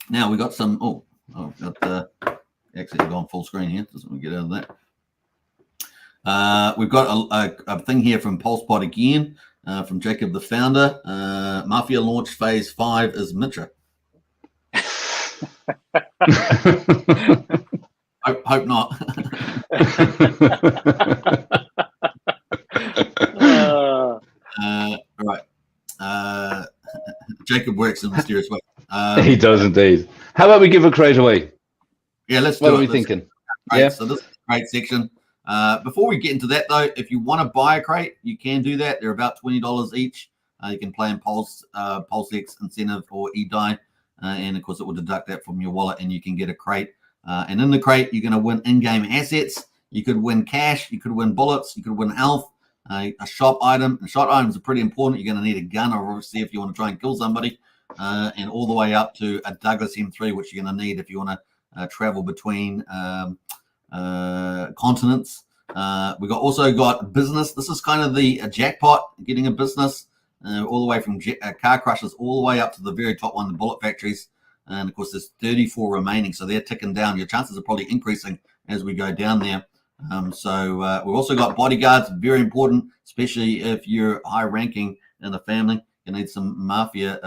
Now we got some. Actually gone full screen here. Doesn't want to get out of that. We've got a thing here from PulsePod again, from Jacob, the founder. Mafia launch phase 5 is Mitra. Hope not. Right. Jacob works in mysterious way. He does indeed. How about we give a crate away? Yeah, let's do it. What are we thinking? Yeah. So this is a crate section. Before we get into that, though, if you want to buy a crate, you can do that. They're about $20 each. You can play in PulseX incentive or eDie, and of course, it will deduct that from your wallet, and you can get a crate. And in the crate, you're going to win in-game assets. You could win cash. You could win bullets. You could win health, a shop item. And shop items are pretty important. You're going to need a gun, or obviously if you want to try and kill somebody, and all the way up to a Douglas M3, which you're going to need if you want to travel between continents. We also got business. This is kind of the jackpot, getting a business, all the way from car crushers all the way up to the very top one, the bullet factories. And of course, there's 34 remaining, so they're ticking down. Your chances are probably increasing as we go down there. We've also got bodyguards, very important, especially if you're high ranking in the family. You need some Mafia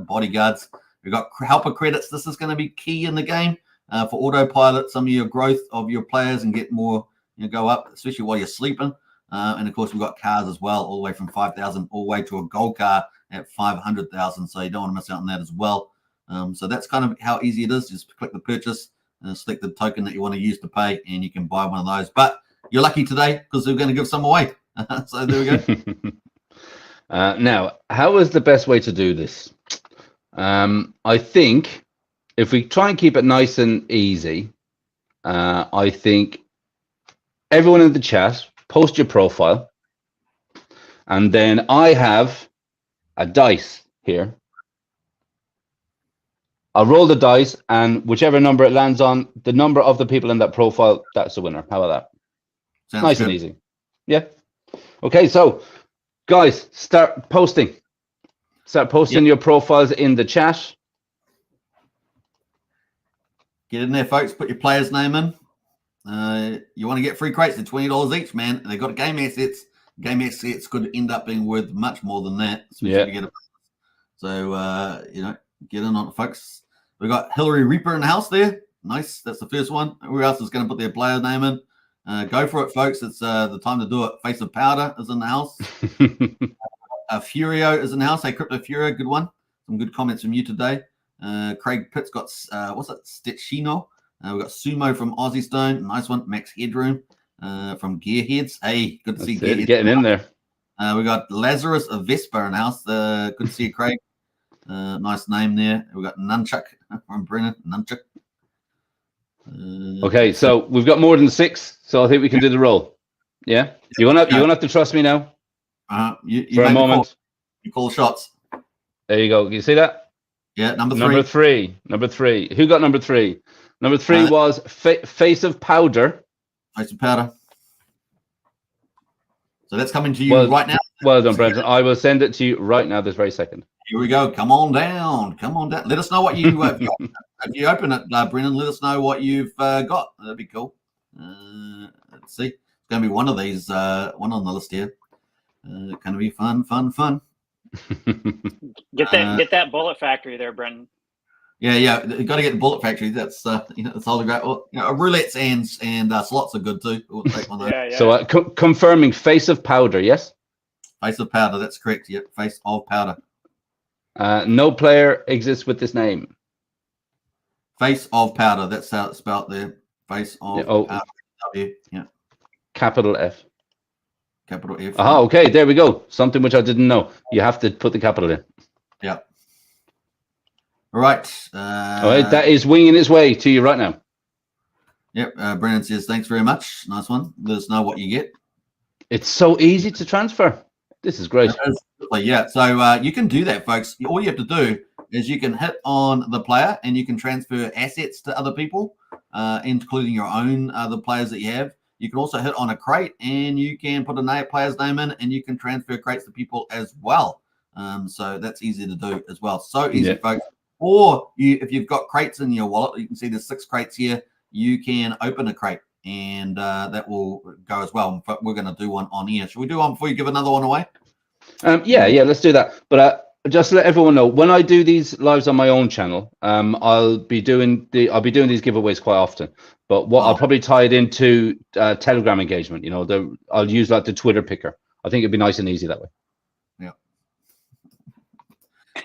bodyguards. We've got helper credits. This is going to be key in the game for autopilot, some of your growth of your players and get more, go up, especially while you're sleeping. And of course, we've got cars as well, all the way from 5,000 all the way to a gold car at 500,000. So you don't want to miss out on that as well. So that's kind of how easy it is. Just click the purchase and select the token that you want to use to pay, and you can buy one of those. But you're lucky today because we're going to give some away. So there we go. Now, how is the best way to do this? I think if we try and keep it nice and easy, I think everyone in the chat, post your profile. And then I have a dice here. I'll roll the dice, and whichever number it lands on, the number of the people in that profile, that's the winner. How about that? Sounds Nice good. and easy. Yeah. Okay, so guys, start posting. Start posting your profiles in the chat. Get in there, folks. Put your player's name in. You want to get free crates. They're $20 each, man. They got game assets. Game assets could end up being worth much more than that. Especially if you get so, you know, get in on it, folks. We got Hillary Reaper in the house there. Nice. That's the first one. Who else is going to put their player name in? Go for it, folks. It's the time to do it. Face of Powder is in the house. Furio is in the house. Hey, Crypto Furio, good one. Some good comments from you today. Craig Pitt's got, what's it? Stitchino. We've got Sumo from Aussie Stone. Nice one. Max Headroom from Gearheads. Hey, good to see Gearheads. Getting in there. We got Lazarus of Vespa in the house. Good to see you, Craig. Nice name there. We got Nunchuck from Brennan. Nunchuck. Okay, so we've got more than 6, so I think we can do the roll. Yeah, you're gonna have to trust me now. You for a moment. You call shots. There you go. You see that? Yeah, number 3. Number three. Who got number 3? Number 3 was Face of Powder. Face of Powder. So that's coming to you right now. Well done, Brendan. I will send it to you right now, this very second. Here we go. Come on down. Come on down. Let us know what you got. If you open it, Brennan, let us know what you've got. That'd be cool. Let's see. It's going to be one of these, one on the list here. Going to be fun. Get that bullet factory there, Brendan. Yeah. You got to get the bullet factory. That's that's all the great. Well, roulettes and slots are good too. We'll take one of those. Yeah. So confirming Face of Powder, yes. Face of Powder. That's correct. Yep. Face of Powder. No player exists with this name. Face of Powder. That's how it's spelled there. Face of Powder. W. Yeah. Capital F. Capital F. Okay. There we go. Something which I didn't know. You have to put the capital in. Yeah. All right. All right. That is winging its way to you right now. Yep. Brennan says, thanks very much. Nice one. Let us know what you get. It's so easy to transfer. This is great. Yeah. So you can do that, folks. All you have to do is you can hit on the player and you can transfer assets to other people, including your own the players that you have. You can also hit on a crate and you can put a player's name in and you can transfer crates to people as well. So that's easy to do as well. So easy, folks. Or if you've got crates in your wallet, you can see there's 6 crates here. You can open a crate and that will go as well. But we're going to do one on here. Should we do one before you give another one away? Yeah, let's do that. But just to let everyone know, when I do these lives on my own channel, I'll be doing these giveaways quite often. But I'll probably tie it into Telegram engagement. I'll use like the Twitter picker. I think it'd be nice and easy that way. Yeah.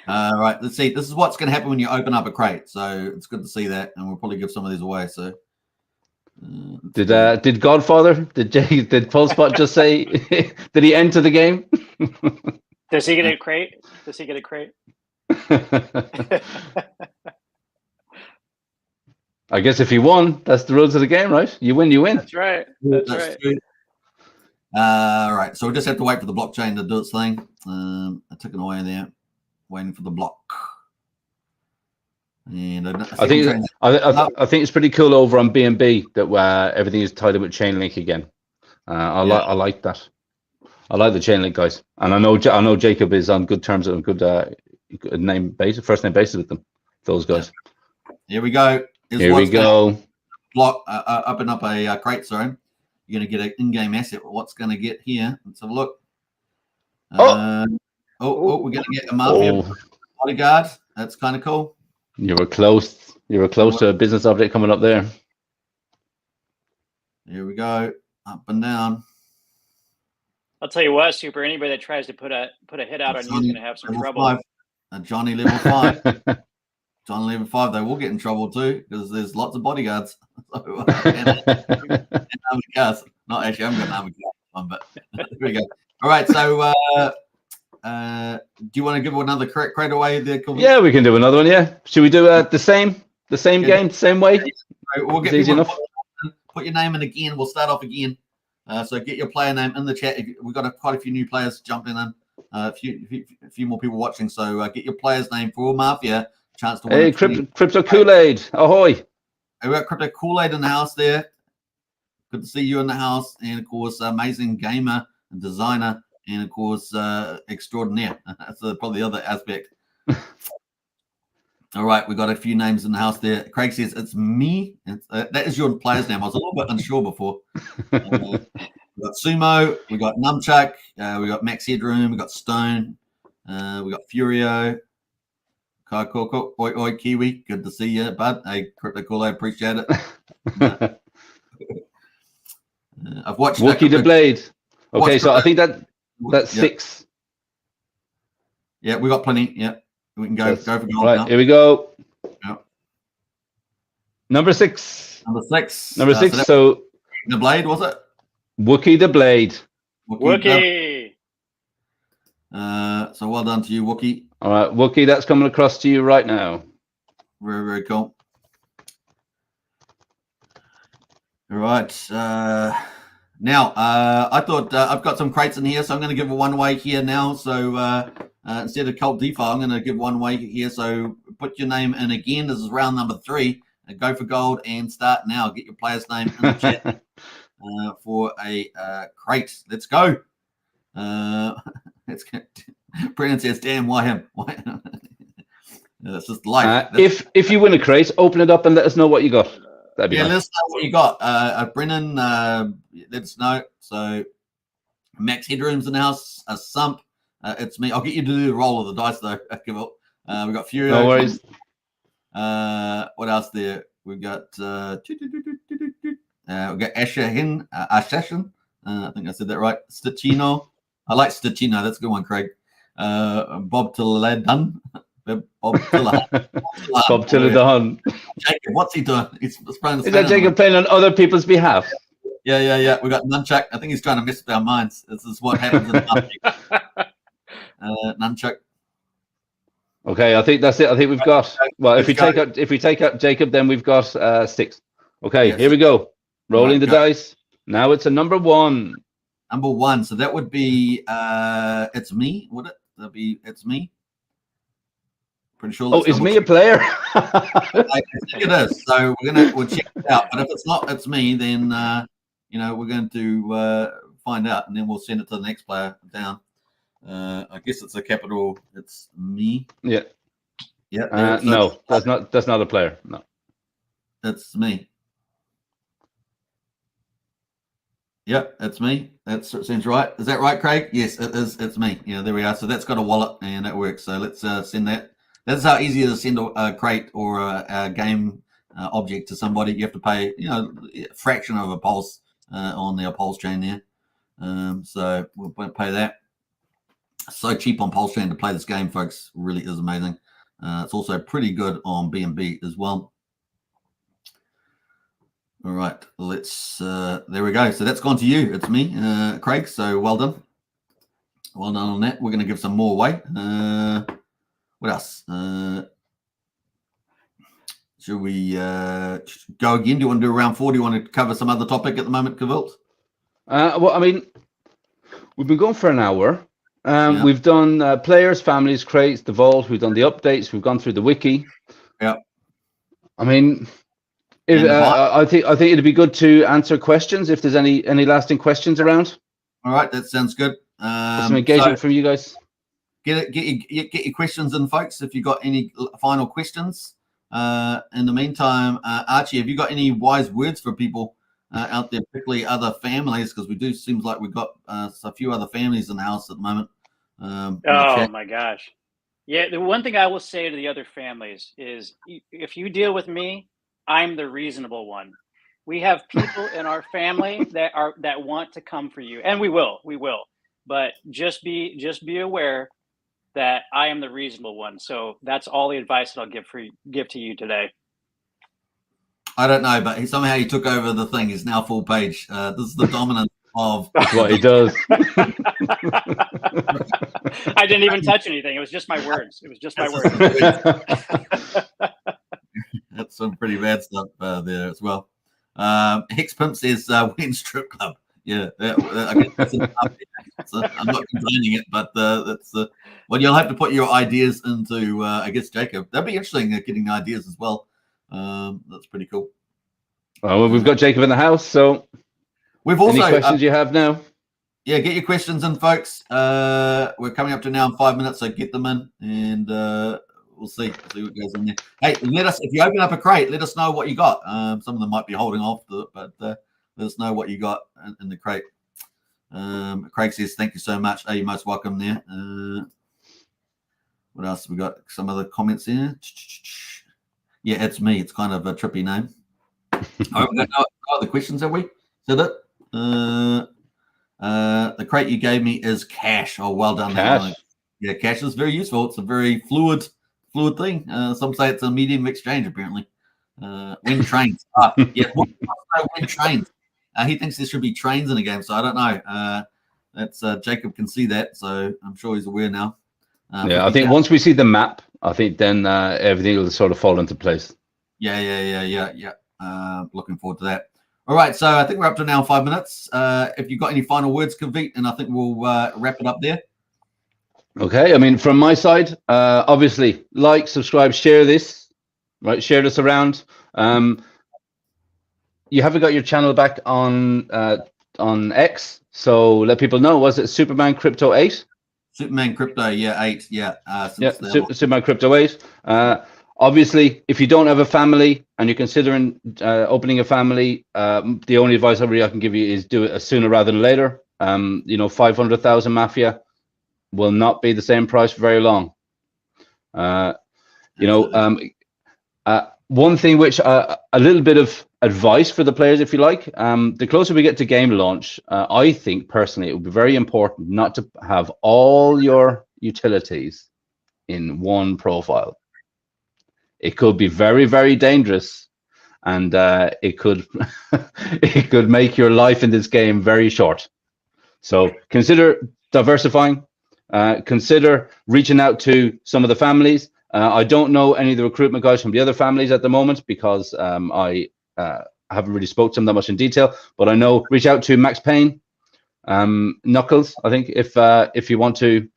All right. Let's see. This is what's going to happen when you open up a crate. So it's good to see that, and we'll probably give some of these away. So. Did Godfather? Did Pulsebot just say? Did he enter the game? Does he get a crate? I guess if he won, that's the rules of the game, right? You win, you win. That's right. That's right. True. All right. So we just have to wait for the blockchain to do its thing. I took it away there, waiting for the block. And I think it's pretty cool over on BNB that everything is tied up with Chainlink again. I like that. I like the Chainlink guys, and I know Jacob is on good terms and good name basis, first name basis with them. Those guys. Here we go. Here we go. Block open up a crate. Sorry, you're gonna get an in-game asset. What's gonna get here? Let's have a look. We're gonna get a Mafia bodyguard. That's kind of cool. You were close. To a business update coming up there. Here we go. Up and down. I'll tell you what, Super. Anybody that tries to put a hit out on you is going to have some trouble. Johnny level 5. Johnny level 5. They will get in trouble too because there's lots of bodyguards. and armored cars. Not actually. I haven't got an armored car, but there we go. All right. So. Do you want to give another crate away there? Yeah, we can do another one. Yeah, should we do the same game, same way? We'll get easy enough. Put your name in again. We'll start off again. So get your player name in the chat. We've got quite a few new players jumping in. A few more people watching. So get your player's name for Mafia. Chance to win. Hey, Crypto Kool-Aid, ahoy! We've got Crypto Kool-Aid in the house there. good to see you in the house. And of course, amazing gamer and designer, and of course, extraordinaire. That's probably the other aspect. All right, we got a few names in the house there. Craig says it's me. That is your player's name. I was a little bit unsure before. We got Sumo, we got Nunchuck, we got Max Headroom, we got Stone, we got Furio. Oi, oi, Kiwi. Good to see you, bud. Hey, Crypto Cool, I appreciate it. I've watched Wookie the Blade. Okay, so I think that's 6. Yeah, we got plenty. Yeah, we can go for gold right, now. Here we go. Yep. Number 6. Number 6. Number 6. So the Blade, was it? Wookie the Blade. Wookie. So well done to you, Wookie. All right, Wookie, that's coming across to you right now. Very, very cool. All right. Now, I thought I've got some crates in here, so I'm going to give a one-way here now. So instead of KvltDefi, I'm going to give one-way here. So put your name in again. This is round number 3. Go for gold and start now. Get your player's name in the chat for a crate. Let's go. Let's go. Brennan says, "Damn, why him? Why?" It's just life. If you win a crate, open it up and let us know what you got. That'd be nice. Let us know what you got. Brennan, let us know. So Max Headroom's in the house. Sump, it's me. I'll get you to do the roll of the dice though. We got Furio. No worries. What else there? We've got we got Ashahin. I think I said that right. Stachino. I like Stachino. That's a good one, Craig. Bob Tilladan. Bob Tilladan. Jacob, what's he doing? He's playing. Is that Jacob playing on other people's behalf? Yeah. We got Nunchuck. I think he's trying to mess with our minds. This is what happens in Nunchuck. Okay, I think that's it. I think we've got. Well, if we take out Jacob, then we've got 6. Okay, yes. Here we go. Rolling the dice. Now it's a number 1. Number 1. So that would be it's me, would it? That'd be it's me. Pretty sure. Oh, is me a player? I think it is. So we'll check it out. But if it's not, it's me. Then we're going to find out, and then we'll send it to the next player down. I guess it's a capital. It's me. Yeah. Yeah. No, that's not a player. No. That's me. Yep, that's me. That seems right. Is that right, Craig? Yes, it is. It's me. Yeah, there we are. So that's got a wallet, and that works. So let's send that. That's how easy it is to send a crate or a game object to somebody. You have to pay, a fraction of a pulse on their Pulsechain there. So we'll pay that. So cheap on Pulsechain to play this game, folks. Really is amazing. It's also pretty good on BNB as well. All right, let's. There we go. So that's gone to you. It's me, Craig. So well done. Well done on that. We're going to give some more away. What else? Should we go again? Do you want to do round 4? Do you want to cover some other topic at the moment, Kvlt? Well, I mean, we've been going for an hour. We've done players, families, crates, the vault. We've done the updates. We've gone through the wiki. Yeah. I mean, I think it'd be good to answer questions if there's any lasting questions around. All right, that sounds good. Some engagement from you guys. Get your questions in, folks. If you got any final questions. In the meantime, Archie, have you got any wise words for people out there, particularly other families? Because we do seems like we've got a few other families in the house at the moment. Oh my gosh. Yeah, the one thing I will say to the other families is if you deal with me, I'm the reasonable one. We have people in our family that want to come for you, and we will. But just be aware that I am the reasonable one. So that's all the advice that I'll give to you today. I don't know, but somehow he took over the thing. He's now full page. This is the dominance of what he does. I didn't even touch anything. It was just my words. That's some pretty bad stuff there as well. Hex Pimp says, "Win strip club." Yeah, I guess that's enough. I'm not complaining it, but that's well, you'll have to put your ideas into, I guess, Jacob. That'd be interesting getting ideas as well. That's pretty cool. Well, we've got Jacob in the house, so We've also any questions you have now? Yeah, get your questions in, folks. We're coming up to now in 5 minutes, so get them in, and we'll see what goes in there. Hey, if you open up a crate, let us know what you got. Some of them might be holding off, but let us know what you got in the crate. Craig says, thank you so much. You're most welcome there. What else? We got some other comments here. Yeah, it's me. It's kind of a trippy name. All right, we got no other questions, have we? Is that it? The crate you gave me is cash. Oh, well done. Cash. Yeah, cash is very useful. It's a very fluid thing. Some say it's a medium exchange, apparently. When trains. Yeah, when trains. He thinks there should be trains in the game, so I don't know. That's Jacob can see that, so I'm sure he's aware now. Yeah, I think once we see the map, I think then everything will sort of fall into place. Yeah. Looking forward to that. All right, so I think we're up to now 5 minutes. If you've got any final words, Kvlt, and I think we'll wrap it up there. Okay, I mean, from my side, obviously, like, subscribe, share this, right? Share this around. You haven't got your channel back on X, so let people know. Was it Superman Crypto 8? Superman Crypto, yeah, 8, yeah. Superman Crypto 8. Obviously, if you don't have a family and you're considering opening a family, the only advice I can give you is do it sooner rather than later. 500,000 Mafia will not be the same price for very long. One thing which a little bit of advice for the players, if you like, the closer we get to game launch, I think personally it would be very important not to have all your utilities in one profile. It could be very, very dangerous, and it could it could make your life in this game very short. So consider diversifying. Consider reaching out to some of the families. I don't know any of the recruitment guys from the other families at the moment because I haven't really spoke to them that much in detail. But I know reach out to Max Payne, Knuckles. I think if you want to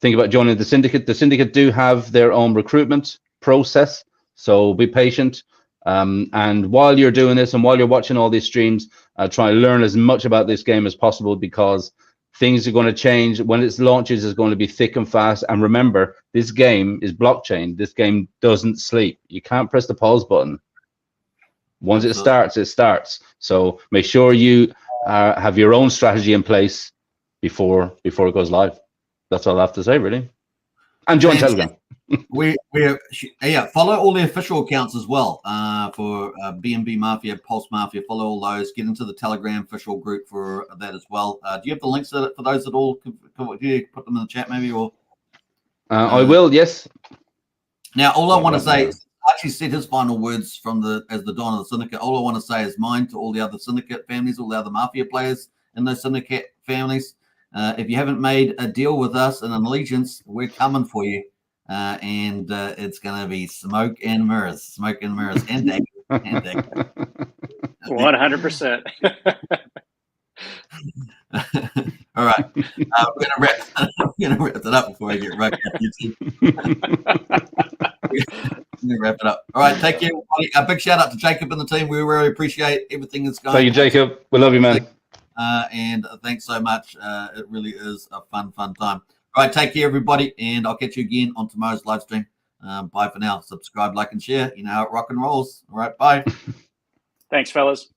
think about joining the syndicate do have their own recruitment process. So be patient. And while you're doing this and while you're watching all these streams, try and learn as much about this game as possible because things are going to change. When it launches, it's going to be thick and fast. And remember, this game is blockchain. This game doesn't sleep. You can't press the pause button. Once it starts, it starts. So make sure you have your own strategy in place before it goes live. That's all I have to say, really. And join Telegram. Follow all the official accounts as well for BNB Mafia, PulseMafia. Follow all those. Get into the Telegram official group for that as well. Do you have the links for those at all? Can you put them in the chat maybe? Or I will, yes. Now, all I want to say is, Archie said his final words as the Don of the Syndicate. All I want to say is mine to all the other Syndicate families, all the other Mafia players in those Syndicate families. If you haven't made a deal with us and an allegiance, we're coming for you. And it's going to be smoke and mirrors, and dagger. 100%. All right. We're going to wrap it up before I get right off YouTube. We're going to wrap it up. All right. Take care, everybody. A big shout out to Jacob and the team. We really appreciate everything that's going on. Thank you, Jacob. We love you, man. And thanks so much. It really is a fun time. All right, take care, everybody, and I'll catch you again on tomorrow's live stream. Bye for now. Subscribe, like, and share. You know how it rock and rolls. All right, bye. Thanks, fellas.